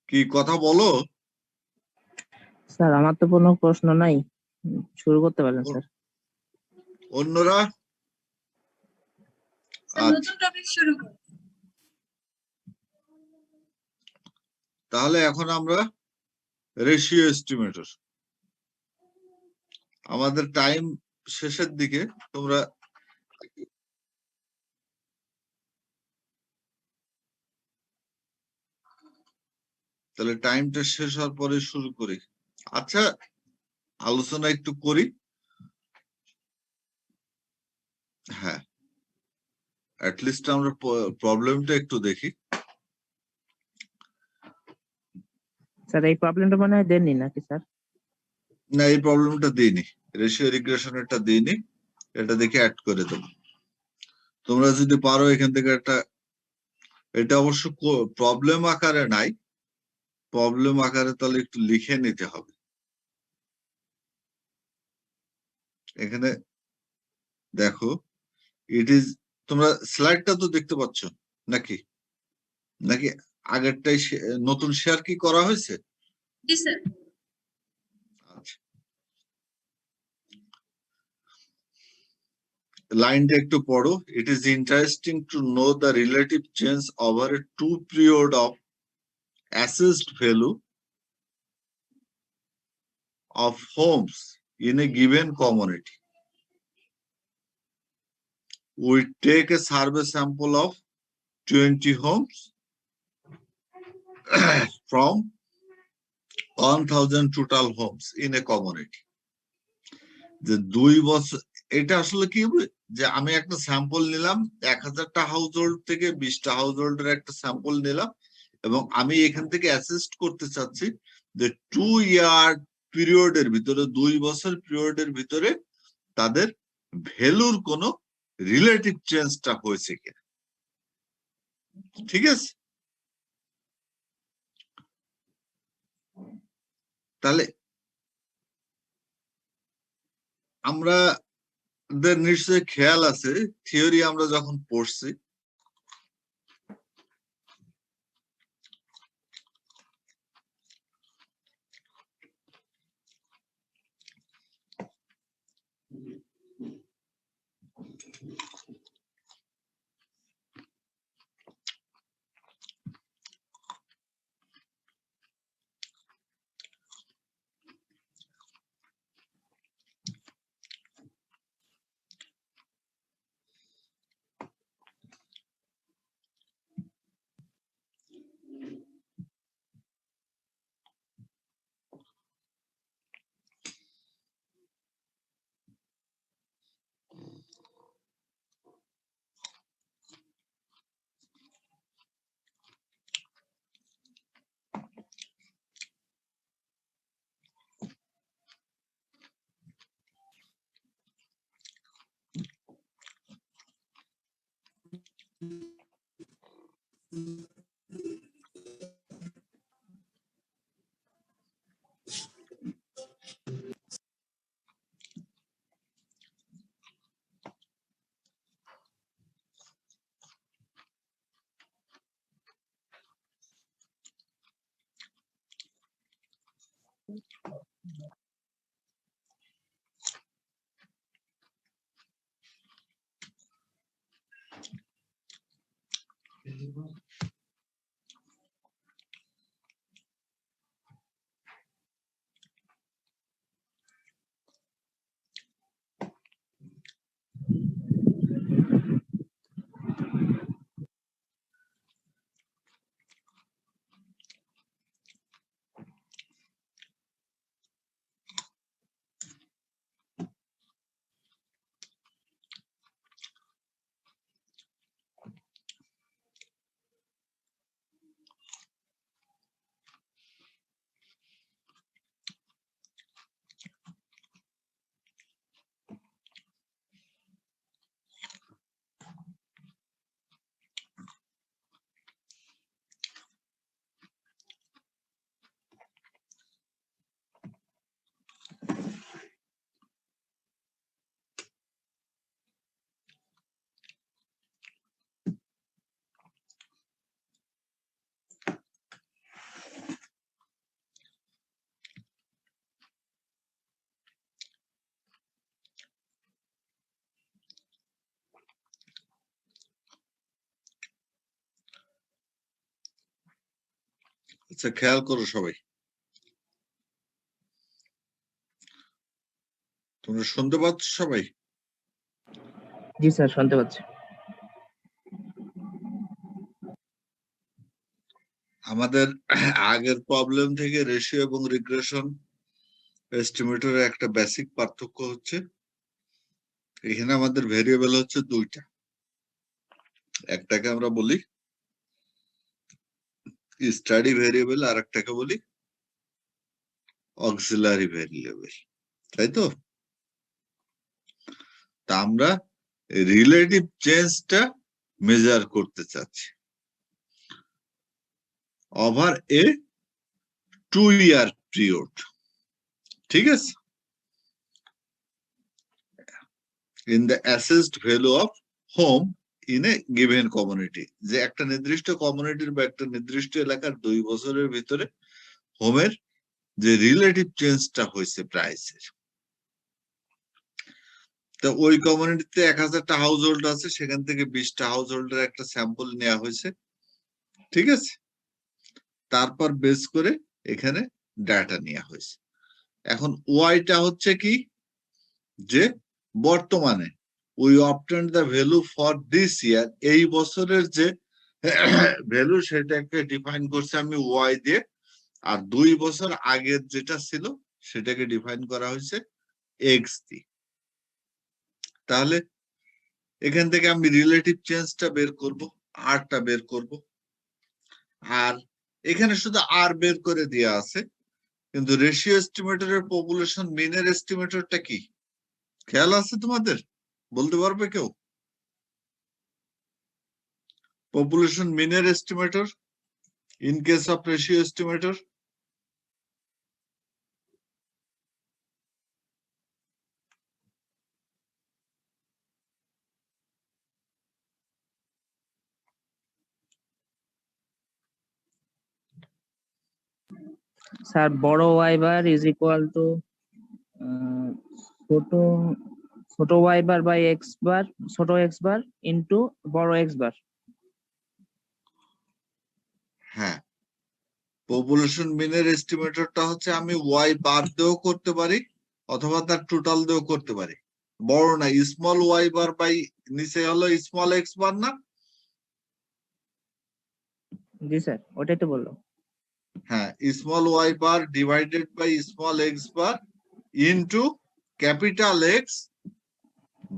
কি কথা বলো? স্যার আমার তো কোনো প্রশ্ন নাই, শুরু করতে পারেন স্যার। অন্যরা? নতুন টপিক শুরু করব। তাহলে এখন আমরা রেশিও এস্টিমেটর, আমাদের টাইম শেষের দিকে, তোমরা তাহলে টাইমটা শেষ হওয়ার পরে শুরু করি। আচ্ছা আলোচনা একটু করি। হ্যাঁ, অ্যাটলিস্ট আমরা প্রবলেমটা একটু দেখি। স্যার এই প্রবলেমটা মনে হয় দেননি নাকি স্যার? না, এই প্রবলেমটা দিইনি, রেশিও রিগ্রেশনেরটা দিইনি, এটা দেখে অ্যাড করে দেবো। তোমরা যদি পারো এখান থেকে একটা, এটা অবশ্য প্রবলেম আকারে নাই, প্রবলেম আকারে তাহলে একটু লিখে নিতে হবে। এখানে দেখো, ইট ইজ, তোমরা স্লাইডটা তো দেখতে পাচ্ছ নাকি? নাকি আগেরটাই নতুন শেয়ার কি করা হয়েছে? জি স্যার। আচ্ছা, লাইনটা একটু পড়ো। It is interesting to know the relative change over a two period of assessed value of homes in a given community. We take a survey sample of 20 homes from 1000 total homes in a community. যে 2 বছর, এটা আসলে কি হবে যে আমি একটা sample নিলাম 1000টা হাউস হোল্ড থেকে, 20টা হাউস হোল্ডের একটা স্যাম্পল নিলাম, এবং আমি এখান থেকে অ্যাসেস্ট করতে চাচ্ছি যে 2 ইয়ার পিরিয়ডের ভিতরে, 2 বছর পিরিয়ডের ভিতরে তাদের ভ্যালুর কোনো রিলেটিভ চেঞ্জটা হয়েছে কিনা। ঠিক আছে, তাহলে আমরা নিশ্চয়ই খেয়াল আছে, থিওরি আমরা যখন পড়ছি, আচ্ছা খেয়াল করো সবাই, তোমরা শুনতে পাচ্ছ সবাই? জি স্যার, শুনতে পাচ্ছি। আমাদের আগের প্রবলেম থেকে রেশিও এবং রিগ্রেশন এস্টিমেটরের একটা বেসিক পার্থক্য হচ্ছে এখানে আমাদের ভেরিয়েবল হচ্ছে দুইটা, একটাকে আমরা বলি স্টাডি ভেরিয়েবল আর একটাকে বলি অক্সিলারি ভেরিয়েবল, তাই তো? তা আমরা রিলেটিভ চেঞ্জটা মেজার করতে চাচ্ছি ওভার এ 2 year পিরিয়ড, ঠিক আছে? In the assessed value of home in a given community, যে একটা নির্দিষ্ট কমিউনিটির বা একটা নির্দিষ্ট এলাকার 2 বছরের ভিতরে হোমের যে রিলেটিভ চেঞ্জটা হয়েছে প্রাইসের। তো ওই কমিউনিটিতে 1000টা হাউস হোল্ড আছে, সেখান থেকে 20টা হাউস হোল্ডের একটা স্যাম্পল নেওয়া হয়েছে, ঠিক আছে? তারপর বেস করে এখানে ডাটা নেওয়া হয়েছে। এখন ওয়াইটা হচ্ছে কি, যে বর্তমানে we obtained the value for this ইয়ার, এই বছরের যে ভ্যালু সেটাকে ডিফাইন করছে আমি ওয়াই দিয়ে, আর 2 বছর আগের যেটা ছিল সেটাকে ডিফাইন করা হয়েছে এক্স দিয়ে। তাহলে এখান থেকে আমি রিলেটিভ চেঞ্জটা বের করব, আরটা বের করব, আর এখানে শুধু আর বের করে দেওয়া আছে, কিন্তু রেশিও এস্টিমেটরের পপুলেশন মিনের এস্টিমেটরটা কি খেয়াল আছে তোমাদের? বলতে পারবে কেউ? পপুলেশন মিনের estimator in case of ratio estimator? Sir, বড় Y bar is equal to ছোট ছোট Y bar by X bar, ছোট এক্স বার ইনটু বড় এক্স বার। হ্যাঁ, পপুলেশন মিনের এস্টিমেটরটা হচ্ছে আমি ওয়াই বার দিয়েও করতে পারি অথবা তার টোটাল দিয়েও করতে পারি। বড় না, স্মল ওয়াই বার বাই নিচে হলো স্মল এক্স বার না? জি স্যার, ওটাই তো বললো। হ্যাঁ, small Y bar divided by small X bar into capital X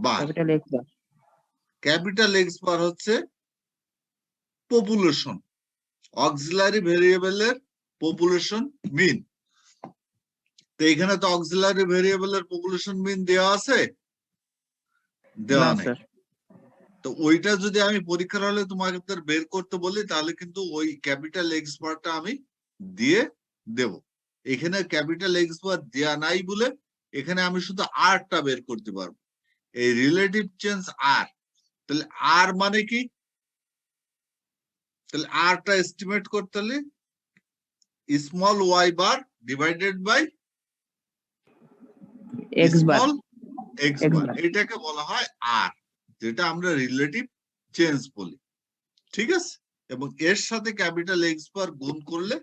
bar. Capital X bar. Capital X bar হচ্ছে পপুলেশন, অক্সিলারি ভেরিয়েবলের পপুলেশন মিন। তো এখানে তো অক্সিলারি ভেরিয়েবলের পপুলেশন মিন দেওয়া আছে? দেওয়া না নেই। স্যার। তো ওইটা যদি আমি পরীক্ষার হলে তোমাকে বের করতে বলি তাহলে কিন্তু ওই ক্যাপিটাল এক্স বারটা আমি দিয়ে দেব। এখানে ক্যাপিটাল এক্স বার দেওয়া নাই বলে এখানে আমি শুধু আরটা বের করতে পারবো, এই রিলেটিভ চেঞ্জ আর। তাহলে আর মানে কি? তাহলে আরটা এস্টিমেট করতে হলে small Y bar divided by X bar. Small X X bar, bar. এটাকে বলা হয় আর, যেটা আমরা রিলেটিভ চেঞ্জ বলি, ঠিক আছে? এবং এর সাথে ক্যাপিটাল এক্স বার গুণ করলে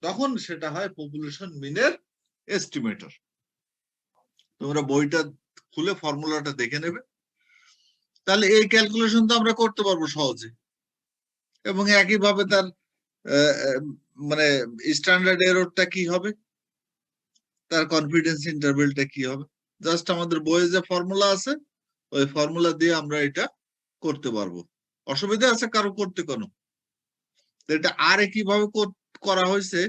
তখন সেটা হয় পপুলেশন মিনের এস্টিমেটর। তোমরা বইটা খুলে ফর্মুলাটা দেখে নেবে, তাহলে এই ক্যালকুলেশন তো আমরা করতে পারবো সহজে। এবং একইভাবে তার মানে স্ট্যান্ডার্ড এররটা কি হবে, তার কনফিডেন্স ইন্টারভ্যালটা কি হবে, জাস্ট আমাদের বইয়ে যে ফর্মুলা আছে ওই ফর্মুলা দিয়ে আমরা এটা করতে পারবো। অসুবিধা আছে কারো করতে? কোনো এটা আরে কিভাবে করা হয়েছে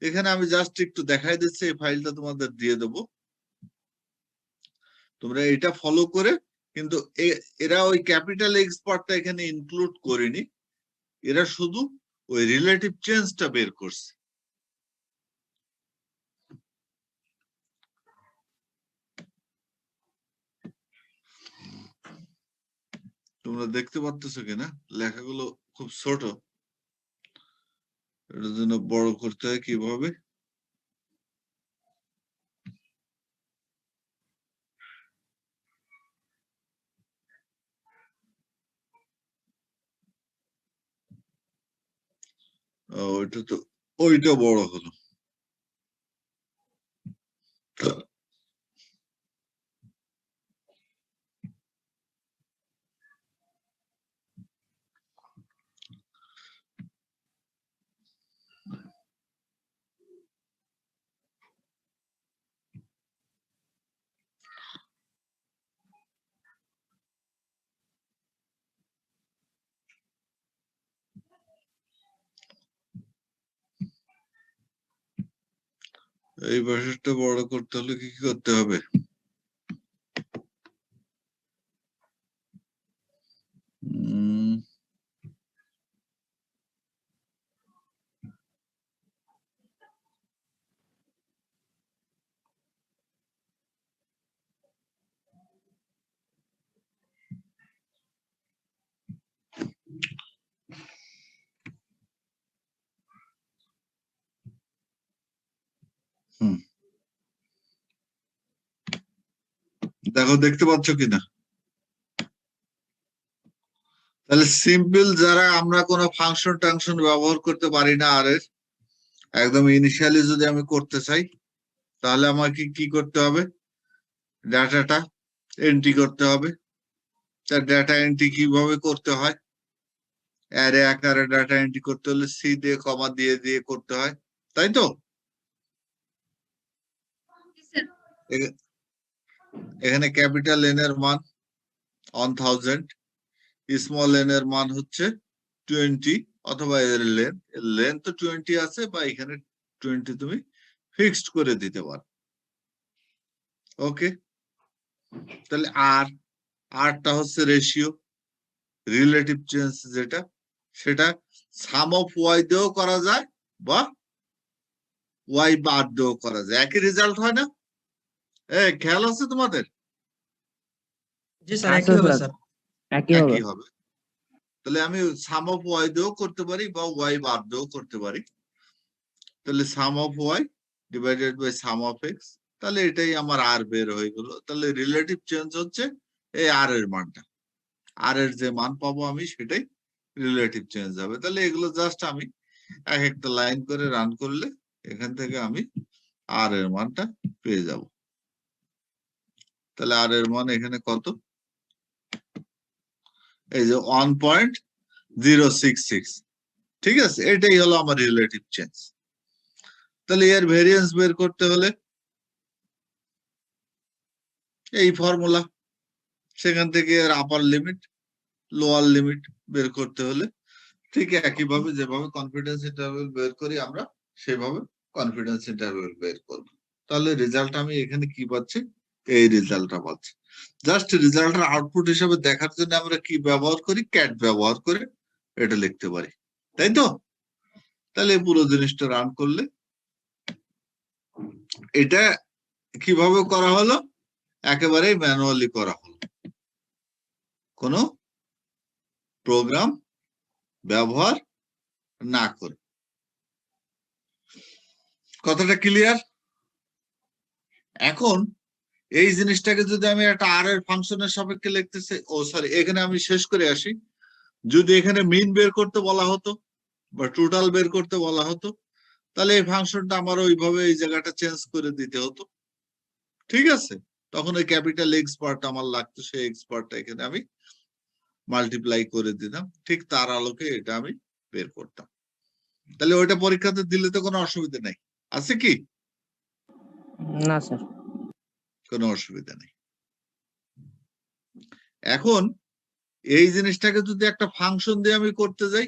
এখানে আমি জাস্ট একটু দেখাই দিচ্ছি, এই ফাইলটা তোমাদের দিয়ে দেবো, তোমরা এটা ফলো করে। কিন্তু এরা ওই ক্যাপিটাল এক্স পার্টটা এখানে ইনক্লুড করেনি, এরা শুধু ওই রিলেটিভ চেঞ্জটা বের করছে। তোমরা দেখতে পাচ্ছ কিনা লেখাগুলো খুব ছোট, এটার জন্য বড় করতে হয় কিভাবে? ওইটা তো ওইটা বড় হলো। এই ভাষাটা বড় করতে হলে কি করতে হবে? দেখো, দেখতে পাচ্ছ কিনা? তাহলে সিম্পল যারা আমরা কোনো ফাংশন টাংশন ব্যবহার করতে পারি না আর এর একদম ইনিশিয়ালি যদি আমি করতে চাই, তাহলে আমাকে কি করতে হবে? ডাটাটা এন্ট্রি করতে হবে। তার ডাটা এন্ট্রি কিভাবে করতে হয়? অ্যারে আকারে ডাটা এন্ট্রি করতে হলে সি দিয়ে কমা দিয়ে দিয়ে করতে হয়, তাই তো? জি স্যার। এখানে ক্যাপিটাল এন এর মান 1000, স্মল এন এর মান হচ্ছে 20, অথবা এর লেন্থ তো 20 আছে, বা এখানে 20 তুমি ফিক্সড করে দিতে পারো। ওকে, তাহলে আরটা হচ্ছে রেশিও, রিলেটিভ চেঞ্জ যেটা, সেটা সাম অফ ওয়াই দিয়েও করা যায় বা ওয়াই বাদ দিয়েও করা যায়, একই রেজাল্ট হয় না? খেয়াল আছে তোমাদের? জি স্যার, আচ্ছা একই হবে স্যার, স্যার। একই হবে। একই হবে। তাহলে আমি সাম অফ ওয়াই দিয়েও করতে পারি বা ওয়াই বাদ দিয়েও করতে পারি। তাহলে sum of Y divided by sum of X, তাহলে এটাই আমার আর বের হয়ে গেল। তাহলে রিলেটিভ চেঞ্জ হচ্ছে এই আর এর মানটা, আর এর যে মান পাবো আমি সেটাই রিলেটিভ চেঞ্জ হবে। তাহলে এগুলো জাস্ট আমি এক একটা লাইন করে রান করলে এখান থেকে আমি আর এর মানটা পেয়ে যাব। তাহলে আর এর মান এখানে কত? এই যে 1.066। ঠিক আছে, এটাই হলো আমার রিলেটিভ চেঞ্জ। তাহলে এর ভেরিয়েন্স বের করতে হলে এই ফর্মুলা, সেখান থেকে এর আপার লিমিট লোয়ার লিমিট বের করতে হলে ঠিক একইভাবে যেভাবে কনফিডেন্স ইন্টারভ্যাল বের করি আমরা, সেভাবে কনফিডেন্স ইন্টারভ্যাল বের করব। তাহলে রেজাল্ট আমি এখানে কি পাচ্ছি? এই রেজাল্টটা পাচ্ছি। জাস্ট রেজাল্টের আউটপুট হিসেবে দেখার জন্য আমরা কি ব্যবহার করি? ক্যাট ব্যবহার করে এটা লিখতে পারি, তাই তো? তাহলে এই পুরো জিনিসটা রান করলে এটা কিভাবে করা হলো? একেবারেই ম্যানুয়ালি করা হলো, কোনো প্রোগ্রাম ব্যবহার না করে। কথাটা ক্লিয়ার? এখন এই জিনিসটাকে যদি আমি একটা আর এর ফাংশনের সাপেক্ষে লিখতেছি, সরি, এখানে আমি শেষ করে আসি। যদি এখানে মিন বের করতে বলা হতো বা টোটাল বের করতে বলা হতো, তাহলে এই ফাংশনটা আমার ওইভাবে এই জায়গাটা চেঞ্জ করে দিতে হতো। ঠিক আছে, তখন ওই ক্যাপিটাল এক্স পার্ট আমার লাগতো, সেই এক্স পার্টটা এখানে আমি মাল্টিপ্লাই করে দিতাম, ঠিক তার আলোকে এটা আমি বের করতাম। তাহলে ওইটা পরীক্ষাতে দিলে তো কোনো অসুবিধা নাই, আছে কি? না স্যার। কোনো অসুবিধা নেই। এখন এই জিনিসটাকে যদি একটা ফাংশন দিয়ে আমি করতে যাই,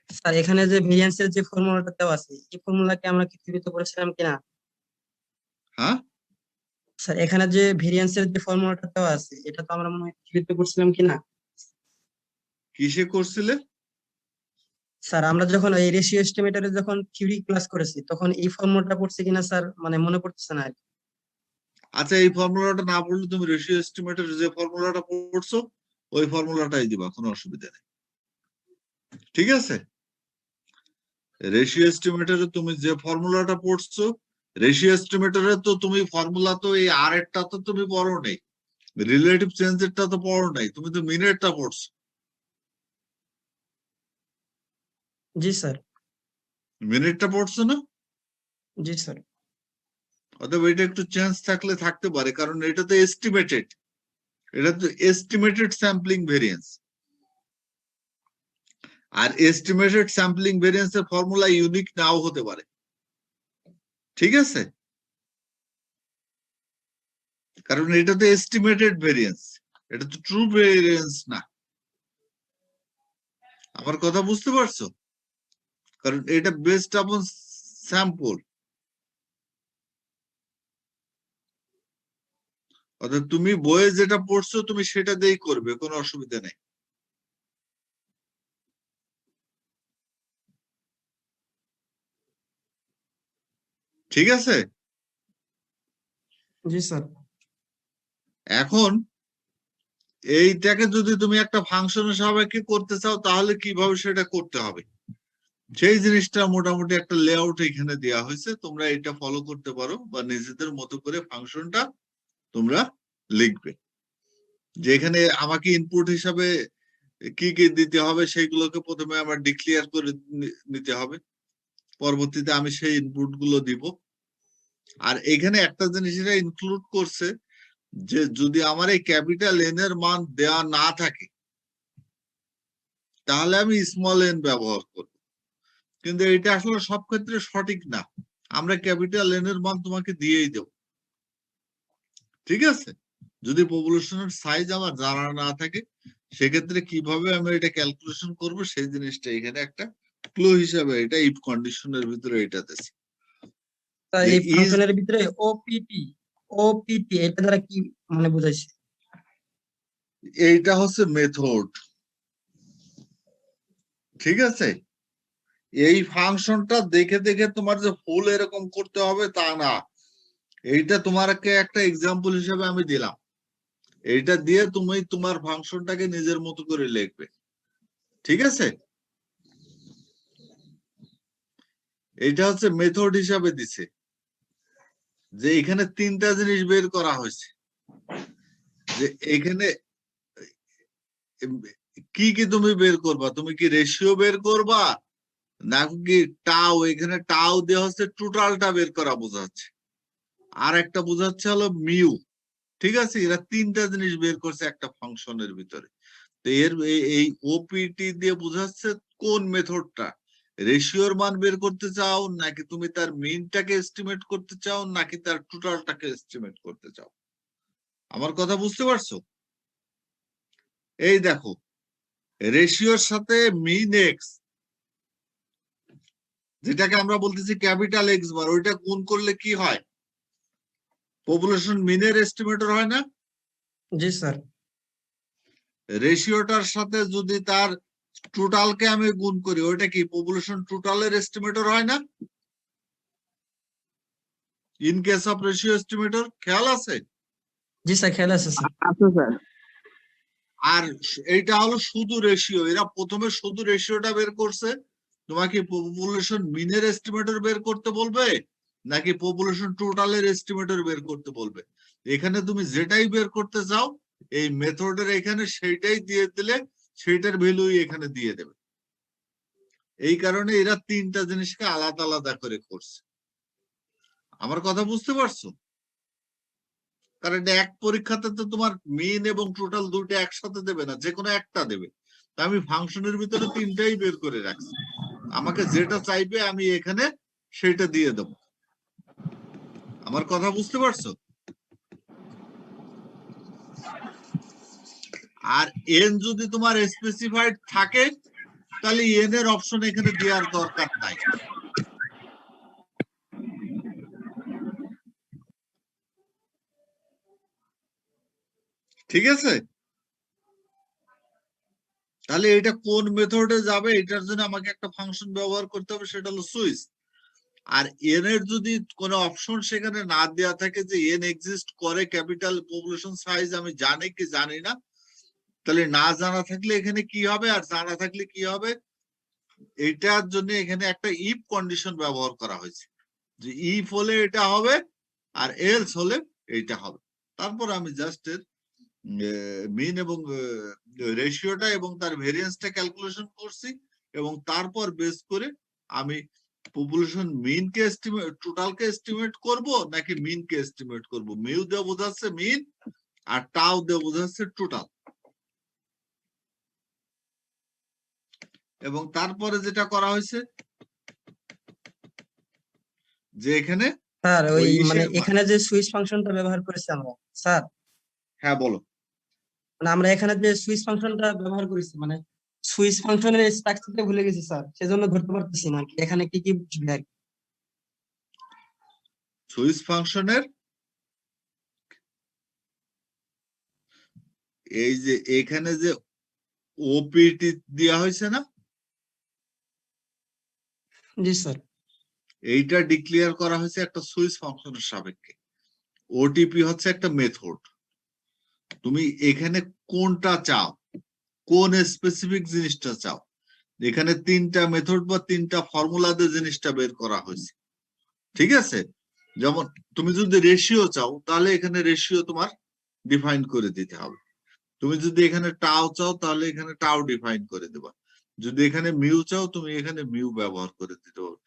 স্যার, এখানে যে ভেরিয়েন্সের যে ফর্মুলাটা দেওয়া আছে, এই ফর্মুলাকে আমরা কি চিহ্নিত করেছিলাম কিনা? হ্যাঁ, স্যার, এখানে যে ভেরিয়েন্সের যে ফর্মুলাটা দেওয়া আছে, এটা তো আমরা মনে হয় চিহ্নিত করছিলাম কিনা? কিসে করছিলে? স্যার, আমরা যখন এই রেশিও এস্টিমেটরে যখন থিওরি ক্লাস করেছি, তখন এই ফর্মুলাটা পড়ছে কিনা স্যার, মানে মনে পড়তেছে না আর কি। আচ্ছা, এই ফর্মুলাটা না পড়লে তুমি রেশিও এস্টিমেটের যে ফর্মুলাটা পড়ছো ওই ফর্মুলাটাই দিবা, কোনো অসুবিধা নেই। ঠিক আছে, রেশিও এস্টিমেটরে তুমি যে ফর্মুলাটা পড়ছো, রেশিও এস্টিমেটরে তো তুমি ফর্মুলা তো এই আর এরটা তো তুমি পড়ো নাই, রিলেটিভ চেঞ্জেরটা তো পড়ো নাই, তুমি তো মিনেরটা পড়ছো। জি স্যার। মিনিটটা পড়ছো না? জি স্যার। অতএব এটা একটু চেঞ্জ থাকলে থাকতে পারে, কারণ এটা তো এস্টিমেটেড, এটা তো এস্টিমেটেড স্যাম্পলিং ভেরিয়েন্স। আর এস্টিমেটেড স্যাম্পলিং ভেরিয়েন্সের ফর্মুলা ইউনিক নাও হতে পারে, ঠিক আছে? কারণ এটা তো এস্টিমেটেড ভেরিয়েন্স, এটা তো ট্রু ভেরিয়েন্স না। আমার কথা বুঝতে পারছো? কারণ এটা বেসড আপন স্যাম্পল। অর্থাৎ তুমি বইয়ে যেটা পড়ছো তুমি সেটা দিয়েই করবে, কোনো অসুবিধা নেই। ঠিক আছে? জি স্যার। এখন এইটাকে যদি তুমি একটা ফাংশনের সাপেক্ষে করতে চাও তাহলে কিভাবে সেটা করতে হবে, সেই জিনিসটা মোটামুটি একটা লেআউট এখানে দেওয়া হয়েছে, তোমরা এটা ফলো করতে পারো বা নিজেদের মতো করে ফাংশনটা তোমরা লিখবে। যে এখানে আমাকে ইনপুট হিসাবে কি কি দিতে হবে সেইগুলোকে প্রথমে আমার ডিক্লেয়ার করে নিতে হবে, পরবর্তীতে আমি সেই ইনপুট গুলো দিব। আর এখানে একটা জিনিস এটা ইনক্লুড করছে যে যদি আমার এই ক্যাপিটাল এন এর মান দেওয়া না থাকে তাহলে আমি স্মল এন ব্যবহার করব, কিন্তু এটা আসলে সব ক্ষেত্রে সঠিক না। আমরা ক্যাপিটাল এন এর মান তোমাকে দিয়েই দেব, ঠিক আছে? যদি পপুলেশনের সাইজ আমার জানা না থাকে সেক্ষেত্রে কিভাবে আমি এটা ক্যালকুলেশন করব সেই জিনিসটা এখানে একটা ক্লু হিসাবে এটা ইফ কন্ডিশনের ভিতরে এটা দিয়েছে। তা যে এই ইজ, ফাংশনের ভিতরে ওপিটি এটা দ্বারা কি মানে বুঝাইছে? এইটা হচ্ছে মেথড, ঠিক আছে? এই ফাংশনটা দেখে দেখে তোমার যে ফুল এরকম করতে হবে তা না, এইটা তোমাকে একটা এক্সাম্পল হিসেবে আমি দিলাম, এইটা দিয়ে তুমি তোমার ফাংশনটাকে নিজের মতো করে লিখবে, ঠিক আছে? এইটা হচ্ছে মেথড হিসাবে দিছে, যে এখানে তিনটা জিনিস বের করা হয়েছে, যে এখানে কি কি তুমি বের করবা, তুমি কি রেশিও বের করবা নাকি টাও, এখানে টাও দেওয়া হচ্ছে টোটালটা বের করা বোঝাচ্ছে, আর একটা বোঝাচ্ছে হলো মিউ, ঠিক আছে? এরা তিনটা জিনিস বের করছে একটা ফাংশনের ভিতরে। তো এর এই ওপিটি দিয়ে বোঝাচ্ছে কোন মেথডটা, রেশিওর মান বের করতে চাও নাকি তুমি তার মিনটাকে এস্টিমেট করতে চাও নাকি তার টোটালটাকে এস্টিমেট করতে চাও। আমার কথা বুঝতে পারছো? এই দেখো, রেশিওর সাথে মিন এক্স, যেটাকে আমরা বলতেছি ক্যাপিটাল এক্স বার, ওইটা গুণ করলে কি হয়? পপুলেশন মিনের এস্টিমেটর হয় না? জি স্যার। রেশিওটার সাথে যদি তার টোটালকে আমি গুণ করি ওইটা কি পপুলেশন টোটালের এস্টিমেটর হয় না? In case of ratio estimator, খেয়াল আছে? জি স্যার, খেয়াল আছে স্যার। আছে স্যার। আর এইটা হলো শুধু রেশিও, এরা প্রথমে শুধু রেশিওটা বের করছে, তোমাকে পপুলেশন মিনের এস্টিমেটর বের করতে বলবে নাকি পপুলেশন টোটালের এস্টিমেটর বের করতে বলবে? এখানে তুমি যেটাই বের করতে চাও এই মেথডের এখানে সেইটাই দিয়ে দিলে সেইটার ভ্যালুই এখানে দিয়ে দেবে। এই কারণে এরা তিনটা জিনিসকে আলাদা আলাদা করে করছে। আমার কথা বুঝতে পারছো? কারণ এক পরীক্ষাতে তো তোমার মিন এবং টোটাল দুটো একসাথে দেবে না, যে কোনো একটা দেবে। তা আমি ফাংশনের ভিতরে তিনটাই বের করে রাখছি, আমাকে যেটা চাইবে আমি এখানে সেটা দিয়ে দেবো। আমার কথা বুঝতে পারছো? আর এন যদি তোমার স্পেসিফাইড থাকে তাহলে এন এর অপশন এখানে দেওয়ার দরকার নাই, ঠিক আছে? তাহলে এটা কোন মেথডে যাবে এটার জন্য আমাকে একটা ফাংশন ব্যবহার করতে হবে, সেটা হলো সুইচ। আর এন এর যদি কোনো অপশন সেখানে না দেওয়া থাকে যে এন এক্সিস্ট করে ক্যাপিটাল পপুলেশন সাইজ আমি জানি কি জানি না, তাহলে না জানা থাকলে এখানে কি হবে আর জানা থাকলে কি হবে, এটার জন্য এখানে একটা ইফ কন্ডিশন ব্যবহার করা হয়েছে, যে ইফ হলে এটা হবে আর এলস হলে এইটা হবে। তারপর আমি জাস্ট এর মিন এবং রেশিওটা এবং তার ভেরিয়েন্সটা ক্যালকুলেশন করছি এবং তারপর বেস করে আমি পপুলেশন মিন কে এস্টিমেট, টোটাল কে এস্টিমেট করব নাকি মিন কে এস্টিমেট করব? মিউ দিয়ে বোঝাচ্ছে মিন আর টাও দিয়ে বোঝাচ্ছে টোটাল। এবং তারপরে যেটা করা হয়েছে যে এখানে স্যার ওই ওই ইসের মানে মান। এখানে যে সুইচ ফাংশনটা ব্যবহার করেছি আমরা স্যার, হ্যাঁ বলো। মানে আমরা এখানে যে সুইচ ফাংশনটা ব্যবহার করেছি মানে সুইচ ফাংশনের স্ট্রাকচারটা ভুলে গেছি স্যার, সেজন্য ধরতে পারতেছি না কি এখানে কি কি বুঝবে আর কি। সুইচ ফাংশনের এই যে এখানে যে ওপিটি দেওয়া হয়েছে না, জি স্যার। এইটা ডিক্লেয়ার করা হয়েছে একটা সুইচ ফাংশনের সাপেক্ষে। ওটিপি হচ্ছে একটা মেথড। তুমি এখানে কোনটা চাও, কোন স্পেসিফিক জিনিসটা চাও? এখানে তিনটা মেথড বা তিনটা ফর্মুলা দিয়ে জিনিসটা বের করা হয়েছে, ঠিক আছে? যেমন তুমি যদি রেশিও চাও তাহলে এখানে রেশিও তোমার ডিফাইন করে দিতে হবে। তুমি যদি এখানে টাও চাও তাহলে এখানে টাও ডিফাইন করে দেবা। যদি এখানে মিউ চাও তুমি এখানে মিউ ব্যবহার করে দিতে পারো।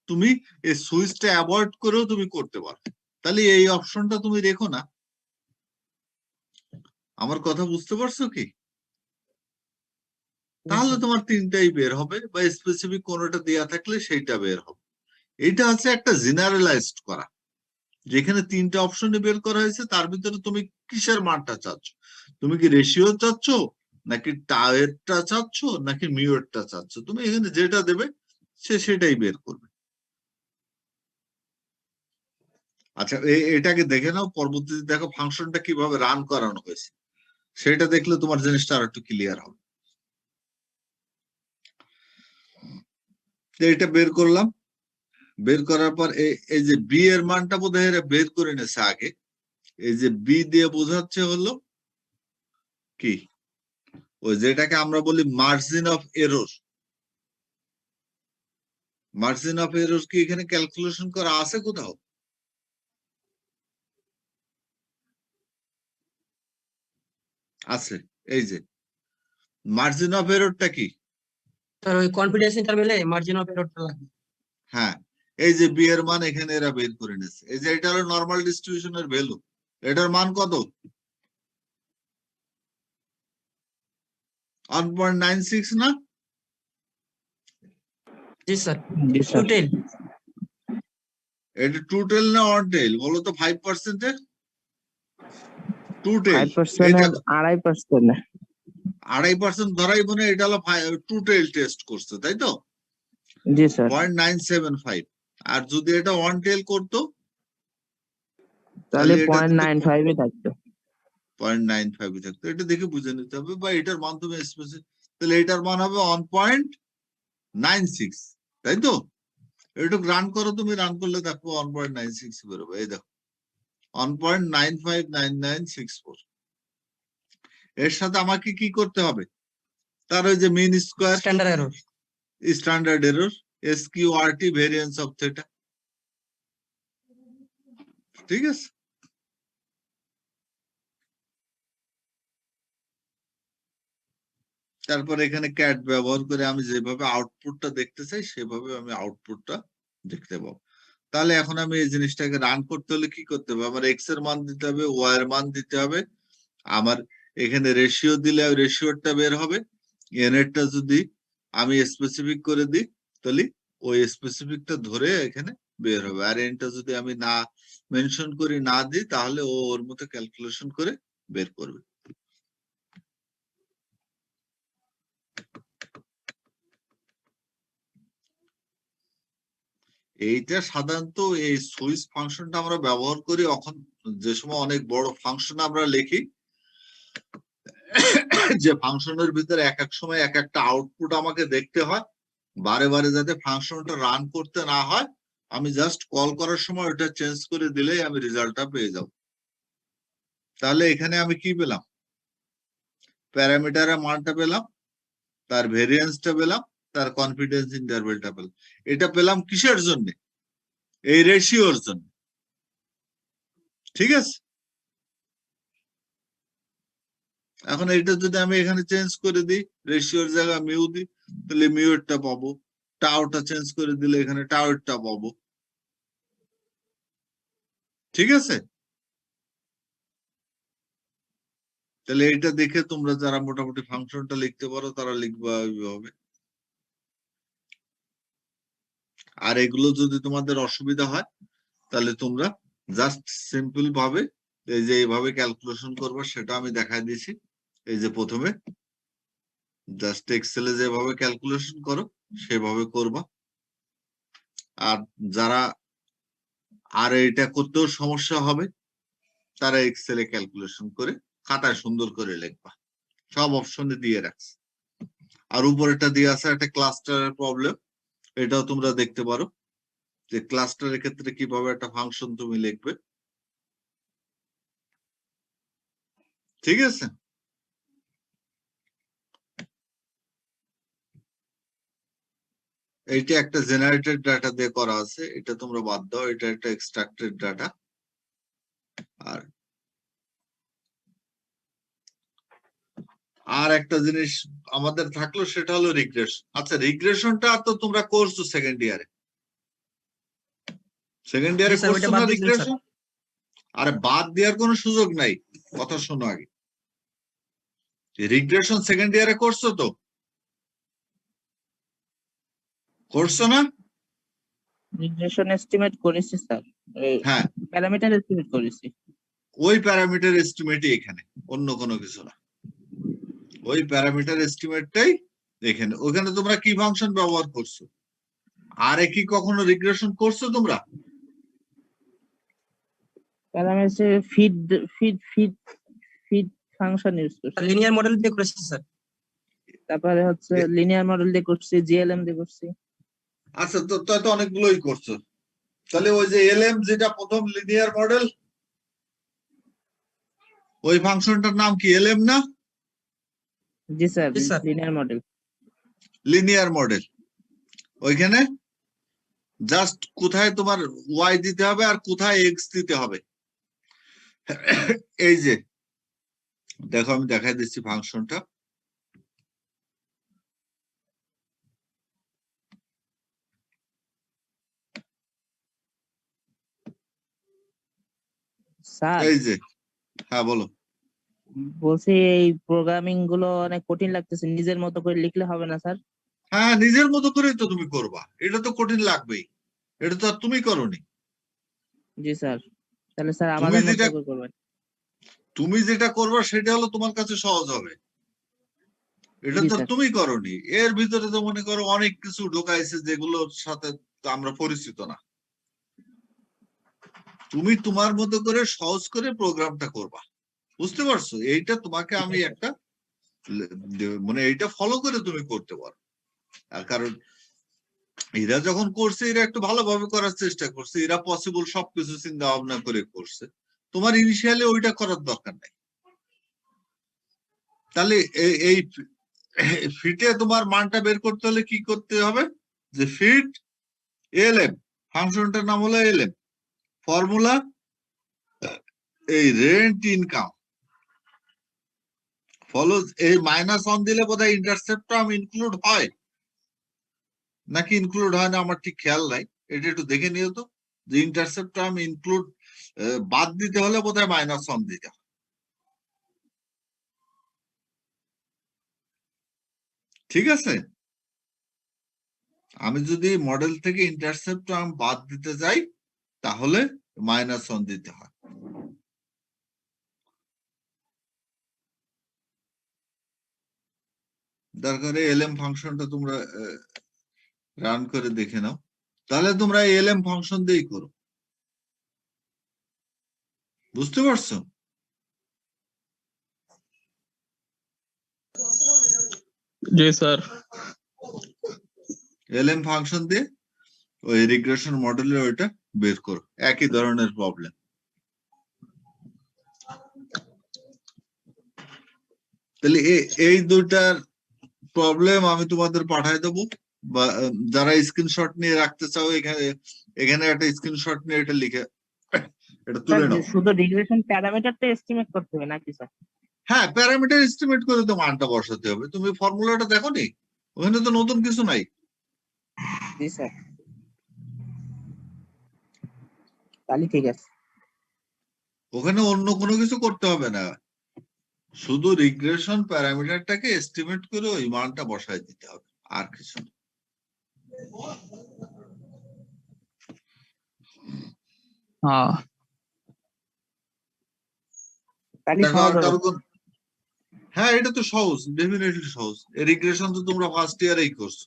তুমি এই সুইচটা অ্যাভয়েড করেও তুমি করতে পারো। তাহলে এই অপশনটা তুমি রেখো না। আমার কথা বুঝতে পারছো কি? তাহলে তোমার তিনটাই বের হবে, বা স্পেসিফিক কোনোটা দেয়া থাকলে সেইটা বের হবে। এটা হচ্ছে একটা জেনারেলাইজড করা, যেখানে তিনটা অপশনে বের করা হয়েছে তার ভিতরে তুমি কিসের মানটা চাচ্ছ? তুমি কি রেশিও চাচ্ছ নাকি টাওয়েরটা চাচ্ছ নাকি মিউরটা চাচ্ছ? তুমি এখানে যেটা দেবে সে সেটাই বের করবে। আচ্ছা এটাকে দেখে নাও, পরবর্তীতে দেখো ফাংশনটা কিভাবে রান করানো হয়েছে, সেটা দেখলে তোমার জিনিসটা আর একটু ক্লিয়ার হবে। তো এটা বের করলাম, বের করার পর এই যে বি এর মানটা বোধহয় এরা বের করে নেছে আগে। এই যে বি দিয়ে বোঝাচ্ছে হলো কি, ওই যেটাকে আমরা বলি margin of error. Margin of error কি এখানে ক্যালকুলেশন করা আছে কোথাও? আছে। এই যে মার্জিন অফ এররটা কি? স্যার ওই কনফিডেন্স ইন্টারভ্যালে মার্জিন অফ এররটা লাগবে। হ্যাঁ, এই যে বি এর মান এখানে এরা বের করে নিয়েছে। এই যে এটা হলো নরমাল ডিস্ট্রিবিউশনের ভ্যালু। এটার মান কত? 1.96 না? জি স্যার। জি স্যার। টোটাল এটা টু টেল না ওয়ান টেল বলো তো? 5% এর টু টেল। 5% এটা 2.5%। 2.5% ধরাই মনে, এটা হলো টু টেল টেস্ট করছে, তাই তো? জি স্যার। 0.975। আর যদি এটা ওয়ান টেল করতো তাহলে তাহলে এটা দিতে 0.95 থাকতো। 0.95 থাকতো। এটা দেখে বুঝে নিতে হবে, বা এটার মান তুমি স্পেসিফিক, তাহলে এটার মান হবে 1.96, তাই তো? একটু রান করো, তুমি রান করলে দেখো 1.96 বেরোবে। এই দেখো 1.959964। এর সাথে আমাকে কি করতে হবে? তার ওই যে mean square, standard error. Standard error, SQRT variance of theta, ঠিক আছে? তারপর এখানে ক্যাট ব্যবহার করে আমি যেভাবে আউটপুটটা দেখতে চাই সেভাবে আমি আউটপুটটা দেখতে পাবো। তাহলে এখন আমি এই জিনিসটাকে রান করতে হলে কি করতে হবে? আমার এক্স এর মান দিতে হবে, ওয়াই এর মান দিতে হবে, আমার এখানে রেশিও দিলে রেশিওটা বের হবে। এন এরটা যদি আমি স্পেসিফিক করে দিই তাহলে ওই স্পেসিফিকটা ধরে এখানে বের হবে। আর এনটা যদি আমি না মেনশন করি, না দিই, তাহলে ও ওর মতো ক্যালকুলেশন করে বের করবে। এইটা সাধারণত এই সুইচ ফাংশনটা আমরা ব্যবহার করি এখন, যে সময় অনেক বড় ফাংশন আমরা লিখি, যে ফাংশনের ভিতরে এক এক সময় এক একটা আউটপুট আমাকে দেখতে হয়, বারে বারে যাতে ফাংশনটা রান করতে না হয়, আমি জাস্ট কল করার সময় ওটা চেঞ্জ করে দিলেই আমি রেজাল্টটা পেয়ে যাব। তাহলে এখানে আমি কি পেলাম? প্যারামিটারের মানটা পেলাম, তার ভেরিয়েন্সটা পেলাম, তার কনফিডেন্স ইন্টারভ্যালটা পেলাম। এটা পেলাম কিসের জন্য? এই রেশিওর জন্য, ঠিক আছে? এখন এটা যদি আমি এখানে চেঞ্জ করে দিই, রেশিওর জায়গায় মিউ দিই, তাহলে মিউরটা পাবো। টাওটা চেঞ্জ করে দিলে এখানে টাওয়ারটা পাবো। ঠিক আছে, তাহলে এটা দেখে তোমরা যারা মোটামুটি ফাংশনটা লিখতে পারো তারা লিখবা এইভাবে। আর এগুলো যদি তোমাদের অসুবিধা হয় তাহলে তোমরা জাস্ট সিম্পল ভাবে এই যে এইভাবে ক্যালকুলেশন করবা, সেটা আমি দেখাই দিয়েছি। এই যে প্রথমে জাস্ট এক্সেলে যেভাবে ক্যালকুলেশন করো সেভাবে করবা। আর যারা আর এটা করতেও সমস্যা হবে তারা এক্সেলে ক্যালকুলেশন করে খাতায় সুন্দর করে লিখবা, সব অপশনে দিয়ে রাখছে। আর উপরেটা দিয়ে আছে একটা ক্লাস্টারের প্রবলেম, এটাও তোমরা দেখতে পারো যে ক্লাস্টারের ক্ষেত্রে কিভাবে একটা ফাংশন তুমি লিখবে। ঠিক আছে, এইটা একটা জেনারেটেড ডাটা দিয়ে করা আছে, এটা তোমরা বাদ দাও, এটা একটা এক্সট্রাক্টেড ডাটা। আর একটা জিনিস আমাদের থাকলো সেটা হলো রিগ্রেশন। আচ্ছা, রিগ্রেশনটা তো তোমরা করছো সেকেন্ড ইয়ারে, জি স্যার, ওইটা করছো বাদ না দিয়েছেন স্যার। রিগ্রেশন? আরে বাদ দেওয়ার কোনো সুযোগ নাই, কথা শোনো আগে। রিগ্রেশন সেকেন্ড ইয়ারে করছো তো, করছো না? রিগ্রেশন এস্টিমেট করেছি স্যার, হ্যাঁ, প্যারামিটার এস্টিমেট করেছি। ওই প্যারামিটার এস্টিমেটই এখানে, অন্য কোনো কিছু না। ওই প্যারামিটার এস্টিমেটটাই এখানে। ওখানে তোমরা কি ফাংশন ব্যবহার করছো? আর কি কখনো রিগ্রেশন করছো তোমরা? Parameter feed feed feed feed function use করছি। লিনিয়ার মডেল দিয়ে করেছি স্যার। তারপরে হচ্ছে লিনিয়ার মডেল দিয়ে করছি, জিএলএম দিয়ে করছি। আচ্ছা, তো অনেকগুলোই করছো। তাহলে ওই যে এলএম যেটা প্রথম লিনিয়ার মডেল, ওই ফাংশনটার নাম কি এলএম না? জি স্যার, জি sir. Linear model. Linear model, ওইখানে জাস্ট কোথায় তোমার ওয়াই দিতে হবে আর কোথায় এক্স দিতে হবে। এই যে দেখো, আমি দেখাই দিচ্ছি ফাংশনটা। স্যার এই যে, হ্যাঁ বলো। বলছি এই প্রোগ্রামিং গুলো অনেক কঠিন লাগতেছে, নিজের মতো করে লিখলে হবে না স্যার? হ্যাঁ, নিজের মতো করেই তো তুমি করবা, এটা তো কঠিন লাগবেই, এটা তো আর তুমি করোনি। জি স্যার, তাহলে স্যার তুমি আমাদের মতো যেটা করে করবেন। তুমি যেটা করবা সেটা হলো তোমার কাছে সহজ হবে, এটা জি তো স্যার। তুমি করোনি। এর ভিতরে তো মনে করো অনেক কিছু ঢোকাইছে যেগুলোর সাথে তো আমরা পরিচিত না। তুমি তোমার মতো করে সহজ করে প্রোগ্রামটা করবা, বুঝতে পারছো? এইটা তোমাকে আমি একটা মানে এইটা ফলো করে তুমি করতে পারো। আর কারণ এরা যখন করছে এরা একটু ভালোভাবে করার চেষ্টা করছে, এরা পসিবল সবকিছু চিন্তা ভাবনা করে করছে, তোমার ইনিশিয়ালি ওইটা করার দরকার নাই। তাহলে এই ফিটে তোমার মানটা বের করতে হলে কি করতে হবে? যে ফিট এলএম, ফাংশনটার নাম হলো এলএম, ফর্মুলা এই রেন্ট ইনকাম ফলোজ। এই মাইনাস অন দিলে বোধহয় ইন্টারসেপ্ট টার্ম ইনক্লুড হয় নাকি ইনক্লুড হয় না আমার ঠিক খেয়াল নাই, এটা একটু দেখে নিও তো। যে ইন্টারসেপ্ট টার্ম ইনক্লুড বাদ দিতে হলে বোধহয় মাইনাস অন দিতে হয়। ঠিক আছে, আমি যদি মডেল থেকে ইন্টারসেপ্ট টার্ম বাদ দিতে যাই তাহলে মাইনাস অন দিতে হয়। দরকারে এলএম ফাংশনটা তোমরা রান করে দেখে নাও, তাহলে তোমরা এলএম ফাংশন দিয়েই করো, বুঝতে পারছো? জি স্যার। এলএম ফাংশন দিয়ে ওই রিগ্রেশন মডেলের ওইটা বের করো, একই ধরনের প্রবলেম। তাহলে এই দুইটার প্রবলেম আমি তোমাদের পাঠাই দেবো, বা যারা স্ক্রিনশট নিয়ে রাখতে চাও এখানে এখানে একটা স্ক্রিনশট নিয়ে এটা লিখে এটা তুলে নাও। শুধু রিগ্রেশন প্যারামিটারটা এস্টিমেট করতে হবে নাকি স্যার? হ্যাঁ, প্যারামিটার এস্টিমেট করে তো মানটা বসাতে হবে। তুমি ফর্মুলাটা দেখো নি, ওখানে তো নতুন কিছু নাই। জি স্যার, তাহলে ঠিক আছে। ওখানে অন্য কোনো কিছু করতে হবে না, শুধু রিগ্রেশন প্যারামিটারটাকে এস্টিমেট করে ওই মানটা বসায় দিতে হবে, আর কিছু না। হ্যাঁ তাহলে দেখো সহজ আর হবে। কারো হ্যাঁ এটা তো সহজ, ডেফিনেটলি সহজ। রিগ্রেশন তো তোমরা ফার্স্ট ইয়ারেই করছো।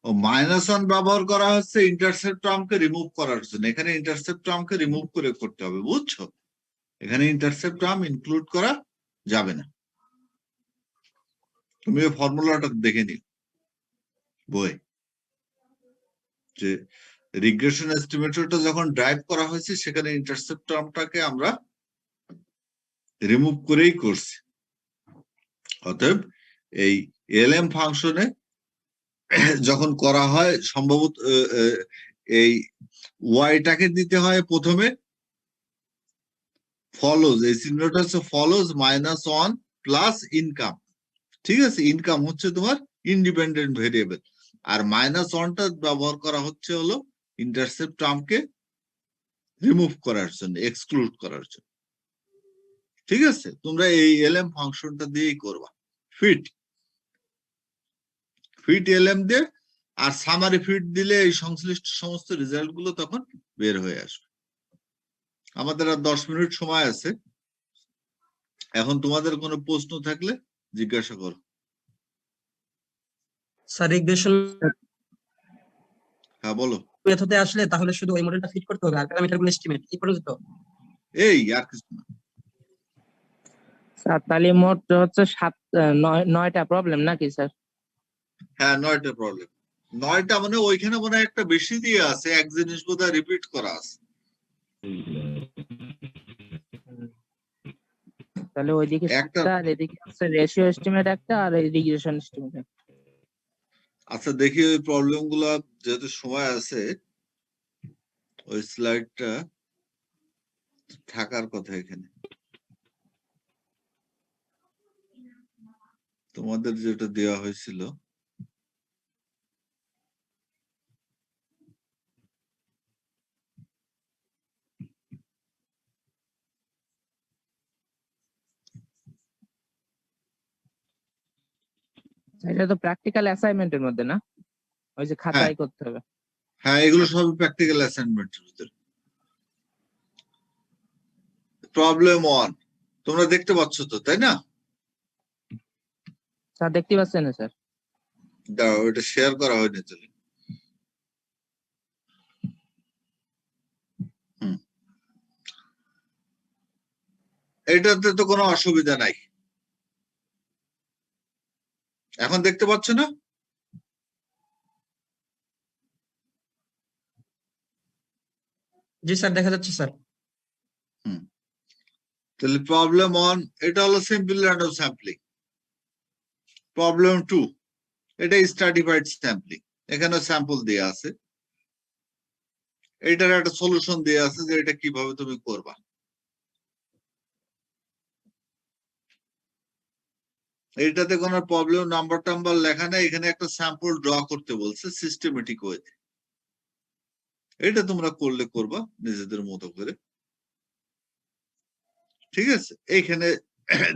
ও -1 ব্যবহার করা হচ্ছে ইন্টারসেপ্ট টার্মকে রিমুভ করার জন্য। এখানে ইন্টারসেপ্ট টার্মকে রিমুভ করে করতে হবে, বুঝছো? এখানে ইন্টারসেপ্ট টার্ম ইনক্লুড করা যাবে না। তুমি ওই ফর্মুলাটা দেখে নিও বই, যে রিগ্রেশন এস্টিমেটরটা যখন ড্রাইভ করা হয়েছে সেখানে ইন্টারসেপ্ট টার্মটাকে আমরা রিমুভ করেই করছি। অতএব এই এলএম ফাংশনে যখন করা হয় সম্ভবত এই ওয়াইটাকে দিতে হয় প্রথমে ফলোজ, এই চিহ্নটা হচ্ছে ফলোজ -1 প্লাস ইনকাম। ঠিক আছে, ইনকাম হচ্ছে তোমার ইন্ডিপেন্ডেন্ট ভেরিয়েবল, আর -1টা ব্যবহার করা হচ্ছে হলো ইন্টারসেপ্ট টার্মকে রিমুভ করার জন্য, এক্সক্লুড করার জন্য। ঠিক আছে, তোমরা এই এলএম ফাংশনটা দিয়েই করবা, ফিট এলএম দিয়ে, আর সামারি ফিট দিলে এই সংশ্লিষ্ট সমস্ত রেজাল্ট গুলো তখন বের হয়ে আসবে। আমাদের আর 10 মিনিট সময় আছে, এখন তোমাদের কোনো প্রশ্ন থাকলে জিজ্ঞাসা করো। স্যার রিগ্রেশন হ্যাঁ বলো। মেথডে আসলে তাহলে শুধু ওই মডেলটা ফিট করতে হবে আর প্যারামিটারগুলো এস্টিমেট এই পর্যন্ত। এই আর কিছু না। স্যার তাহলে মোট হচ্ছে 9টা প্রবলেম নাকি স্যার? হ্যাঁ 9টা প্রবলেম। 9টা মানে ওইখানে মনে হয় একটা বেশি দিয়ে আছে, এক জিনিস বোধহয় রিপিট করা আছে। তাহলে ওইদিকে একটা 7টা আর এদিকে হচ্ছে রেশিও এস্টিমেট একটা আর এই রিগ্রেশন এস্টিমেট একটা। আচ্ছা দেখি ওই প্রবলেম গুলা, যেহেতু সময় আছে ওই স্লাইডটা থাকার কথা এখানে। তোমাদের যেটা দেওয়া হয়েছিল এটা তো প্র্যাকটিক্যাল অ্যাসাইনমেন্টের মধ্যে না, ওই যে হ্যাঁ খাতায় করতে হবে। হ্যাঁ, এগুলো সবই প্র্যাকটিক্যাল অ্যাসাইনমেন্টের ভিতরে। প্রবলেম 1 তোমরা দেখতে পাচ্ছ তো, তাই না? স্যার দেখতে পাচ্ছেন না স্যার? দাঁড়াও, এটা শেয়ার করা হয়নি তো। এটাতে তো কোনো অসুবিধা নাই, এখন দেখতে পাচ্ছ না? জি স্যার দেখা যাচ্ছে স্যার। তাহলে প্রবলেম 1 এটা হলো সিম্পল র্যান্ডম স্যাম্পলিং। প্রবলেম 2 এটা স্ট্র্যাটিফাইড স্যাম্পলিং, এখানে স্যাম্পল দেয়া আছে, এটার একটা সলিউশন দেয়া আছে যে এটা কিভাবে তুমি করবা। এইটাতে কোনো প্রবলেম নাম্বার টাম্বার লেখা নেই, এখানে একটা স্যাম্পল ড্র করতে বলছে সিস্টেমেটিক ওয়েতে। এটা তোমরা করলে করবা নিজেদের মতো করে। ঠিক আছে, এইখানে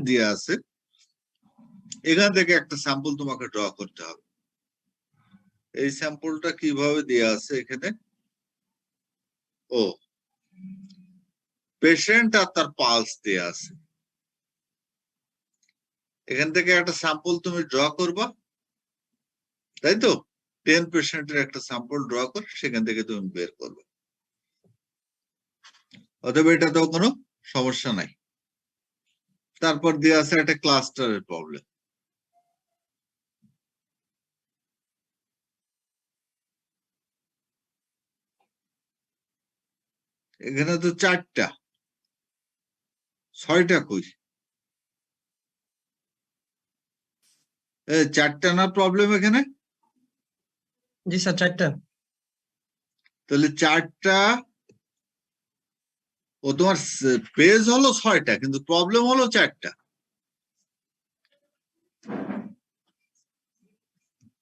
দেয়া আছে, এখান থেকে একটা স্যাম্পল তোমাকে ড্র করতে হবে। এই স্যাম্পলটা কিভাবে দেয়া আছে এখানে, ও পেশেন্ট আর তার পালস দেয়া আছে। এখান থেকে একটা স্যাম্পল তুমি ড্র করবা, তাই তো? 10 পেশেন্টের একটা স্যাম্পল ড্র করে সেখান থেকে তুমি বের করবে। অথবা এটাতেও কোনো সমস্যা নাই। তারপর দেয়া আছে একটা ক্লাস্টারের প্রবলেম। এখানে তো 4টা, 6টা কই? 4টা না প্রবলেম এখানে? জি স্যার 4টা। তাহলে 4টা, ও তোমার পেজ হলো 6টা কিন্তু প্রবলেম হলো 4টা।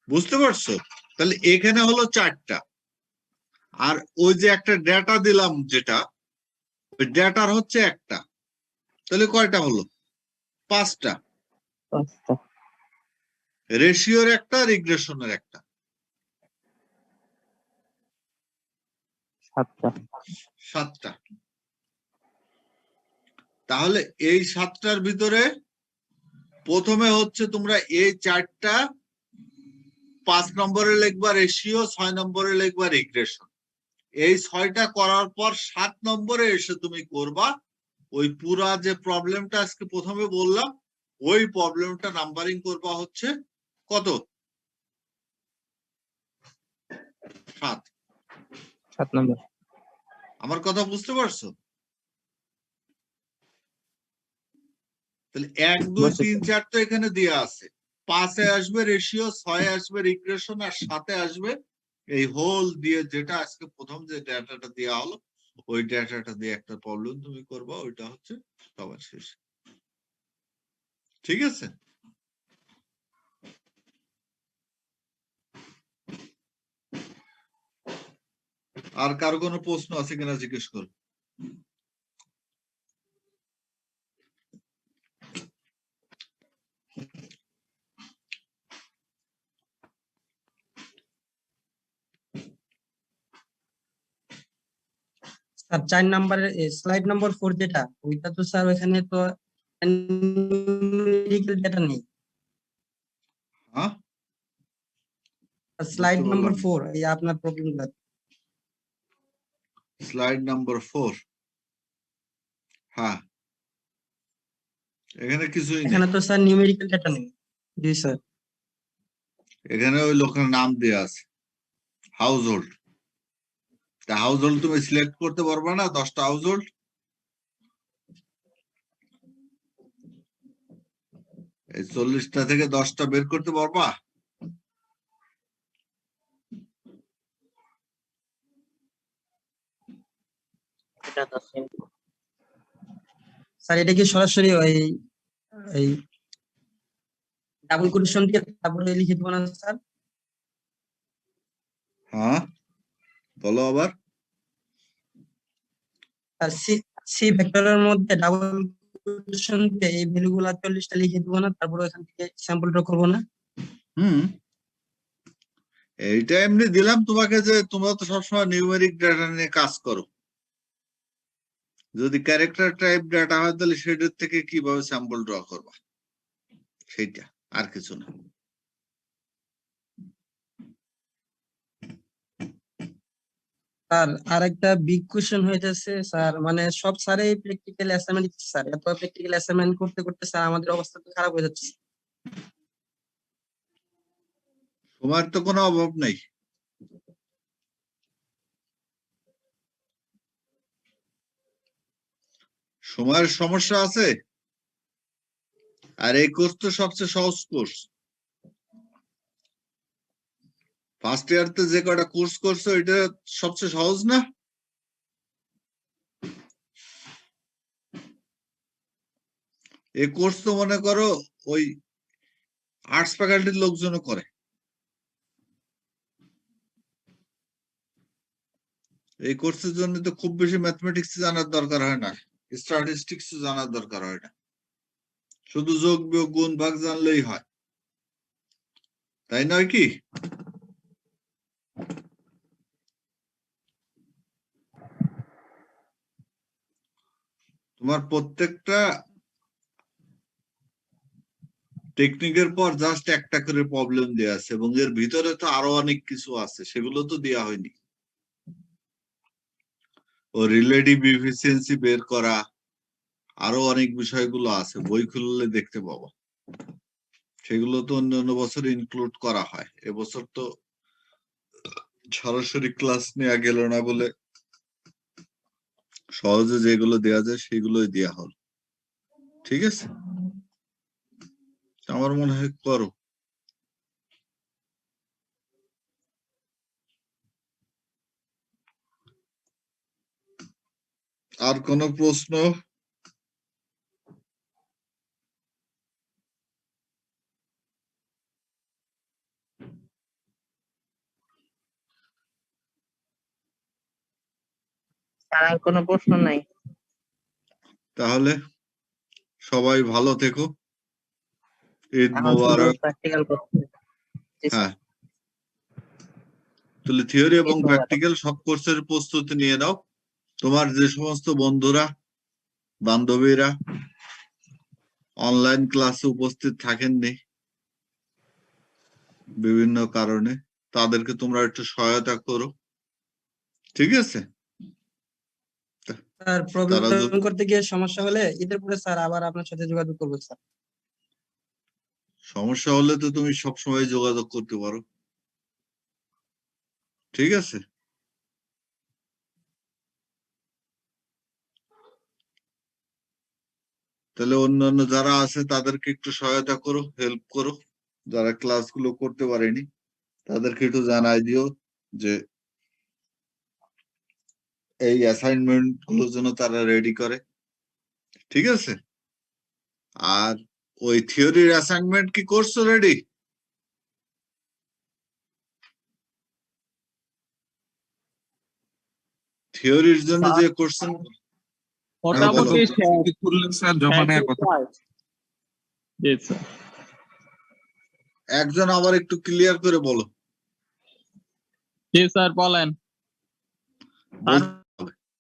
বুঝতে পারছো? তাহলে এখানে হলো 4টা, আর ওই যে একটা ডেটা দিলাম যেটা, ওই ডেটার হচ্ছে একটা, তাহলে কয়টা হলো? 5টা। 5টা। রেশিওর একটা, রিগ্রেশনের একটা। 7টা। 7টা। তাহলে এই 7টার ভিতরে প্রথমে হচ্ছে তোমরা এই 4টা 5 নম্বরে লিখবা রেশিও, 6 নম্বরে লিখবা রিগ্রেশন। এই 6টা করার পর 7 নম্বরে এসে তুমি করবা ওই পুরা যে প্রবলেমটা আজকে প্রথমে বললাম, ওই প্রবলেমটা নাম্বারিং করবা হচ্ছে কত? 7। 7 নম্বর। আমার কথা বুঝতে পারছো? তাহলে 1 2 বুঝছি 3 স্যার। 4 তো এখানে দেয়া আছে। 5-এ আসবে রেশিও, 6-এ আসবে রিগ্রেশন, আর 7-এ আসবে এই হোল দিয়ে যেটা আজকে প্রথম যে ডেটাটা দেওয়া হলো, ওই ডেটাটা দিয়ে একটা প্রবলেম তুমি করবা, ওইটা হচ্ছে সবার শেষে। ঠিক আছে? আর কার কোনো প্রশ্ন আছে কিনা জিজ্ঞেস করো। স্যার 4 নম্বরের স্লাইড নম্বর 4 যেটা, ওইটা তো স্যার ওখানে তো নিউমেরিক্যাল ডেটা নেই। হ্যাঁ, স্লাইড বুঝতে নম্বর পারলাম। 4 এই আপনার প্রবলেমটা। Slide number 4। হ্যাঁ, এখানে কিছুই নেই। এখানে তো স্যার নিউমেরিক্যাল ডেটা নেই। জি স্যার। এখানে ওই লোকের নাম দেয়া আছে, হাউস হোল্ড। তা হাউস হোল্ড তুমি সিলেক্ট করতে পারবে না? 10টা হাউস হোল্ড, এই 40টা থেকে 10টা বের করতে পারবা? এটা তো simple। স্যার এটা কি সরাসরি ওই এই ডাবল কোটেশন দিয়ে তারপরে লিখে দেবো না স্যার? হ্যাঁ, বলো আবার। আর সি সি ভেক্টরের মধ্যে ডাবল কোটেশন দিয়ে এই ভ্যালুগুলো 40টা লিখে দেবো না, তারপরে ওখান থেকে স্যাম্পল ড্র করবো না? হুম, এইটা এমনি দিলাম তোমাকে যে তোমরা তো সবসময় নিউমেরিক ডাটা নিয়ে কাজ করো। যদি ক্যারেক্টার টাইপ ডাটা হয় তাহলে সেটার থেকে কিভাবে স্যাম্পল ড্র করবা, সেইটা, আর কিছু না। স্যার আর একটা বিগ কোশ্চেন হইতেছে স্যার, মানে সব স্যারই প্র্যাকটিক্যাল অ্যাসাইনমেন্ট দিচ্ছে স্যার, এত প্র্যাকটিক্যাল অ্যাসাইনমেন্ট করতে করতে স্যার আমাদের অবস্থা তো খারাপ হয়ে যাচ্ছে। তোমার তো কোনো অভাব নেই। সময়ের সমস্যা আছে। আর এই কোর্স তো সবচেয়ে সহজ কোর্স। ফার্স্ট ইয়ারতে যে কয়টা কোর্স করছো এটা সবচেয়ে সহজ না? এই কোর্স তো মনে করো ওই আর্টস ফ্যাকাল্টির লোকজনও করে। এই কোর্সের জন্য তো খুব বেশি ম্যাথমেটিক্স জানার দরকার হয় না, স্ট্যাটিস্টিক্স জানার দরকার হয় না, শুধু যোগ বিয়োগ গুণ ভাগ জানলেই হয়, তাই নয় কি? তোমার প্রত্যেকটা টেকনিকের পর জাস্ট একটা করে প্রবলেম দেওয়া আছে, এবং এর ভিতরে তো আরো অনেক কিছু আছে, সেগুলো তো দেওয়া হয়নি। ও রিলেটিভ এফিসিয়েন্সি বের করা, আরো অনেক বিষয়গুলো আছে, বই খুললে দেখতে পাবো। সেগুলো তো অন্যান্য বছর ইনক্লুড করা হয়, এবছর তো সরাসরি ক্লাস নেওয়া গেল না বলে সহজে যেগুলো দেওয়া যায় সেগুলোই দেওয়া হল। ঠিক আছে, আমার মনে হয় করো। আর কোন প্রশ্ন? স্যার আর কোনো প্রশ্ন নাই। তাহলে সবাই ভালো থেকো। ঈদ এখন শুধু মোবারক। প্র্যাকটিক্যাল করতে হবে। জি স্যার। হ্যাঁ, তাহলে থিওরি এবং ঈদ মোবারক। প্র্যাকটিক্যাল সব কোর্সের প্রস্তুতি নিয়ে নাও। তোমার যে সমস্ত বন্ধুরা বান্ধবীরা অনলাইন ক্লাসে উপস্থিত থাকেননি বিভিন্ন কারণে, তাদেরকে তোমরা একটু সহায়তা করো, ঠিক আছে? স্যার তারা প্রবলেম করতে গিয়ে সমস্যা হলে ঈদের পরে স্যার আবার আপনার সাথে যোগাযোগ করবো স্যার। সমস্যা হলে তো তুমি সবসময় যোগাযোগ করতে পারো, ঠিক আছে? তাহলে অন্যান্য যারা আছে তাদেরকে একটু সহায়তা করো, হেল্প করো। যারা ক্লাসগুলো করতে পারেনি তাদেরকে একটু জানাই দিও যে এই অ্যাসাইনমেন্ট গুলো যেন তারা রেডি করে, ঠিক আছে? আর ওই থিওরির অ্যাসাইনমেন্ট কি করছো রেডি? থিওরির জন্য যে কোশ্চেন মোটামুটি খুললেন স্যার জমা নেওয়ার কথা। জি স্যার। একজন আবার একটু ক্লিয়ার করে বলো। জি স্যার বলেন।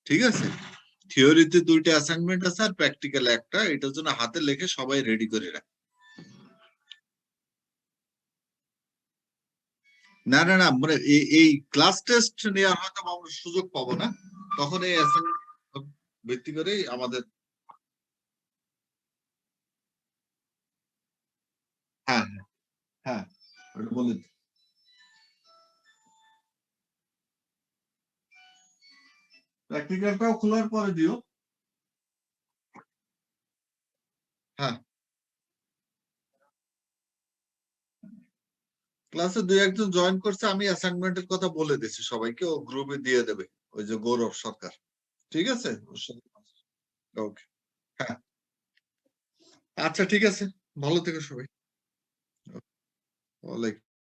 ঠিক আছে, থিওরিতে 2টা অ্যাসাইনমেন্ট আছে আর প্র্যাকটিক্যাল একটা, এটার জন্য হাতে লিখে সবাই রেডি করে রাখ। না না না, মানে এই ক্লাস টেস্ট নেওয়ার হয়তো আমরা সুযোগ পাবো না, তখন এই অ্যাসাইনমেন্ট ভিত্তি করেই আমাদের। হ্যাঁ হ্যাঁ হ্যাঁ, ওটা বলে দিই। প্র্যাকটিক্যালটাও খোলার পরে দিও। হ্যাঁ, ক্লাসে 2-1 জন জয়েন করছে, আমি অ্যাসাইনমেন্টের কথা বলে দিচ্ছি সবাইকে, ও গ্রুপে দিয়ে দেবে, ওই যে গৌরব সরকার, ঠিক আছে? ওকে, হ্যাঁ, আচ্ছা ঠিক আছে, ভালো থেকো সবাই। ওয়ালাইকুম।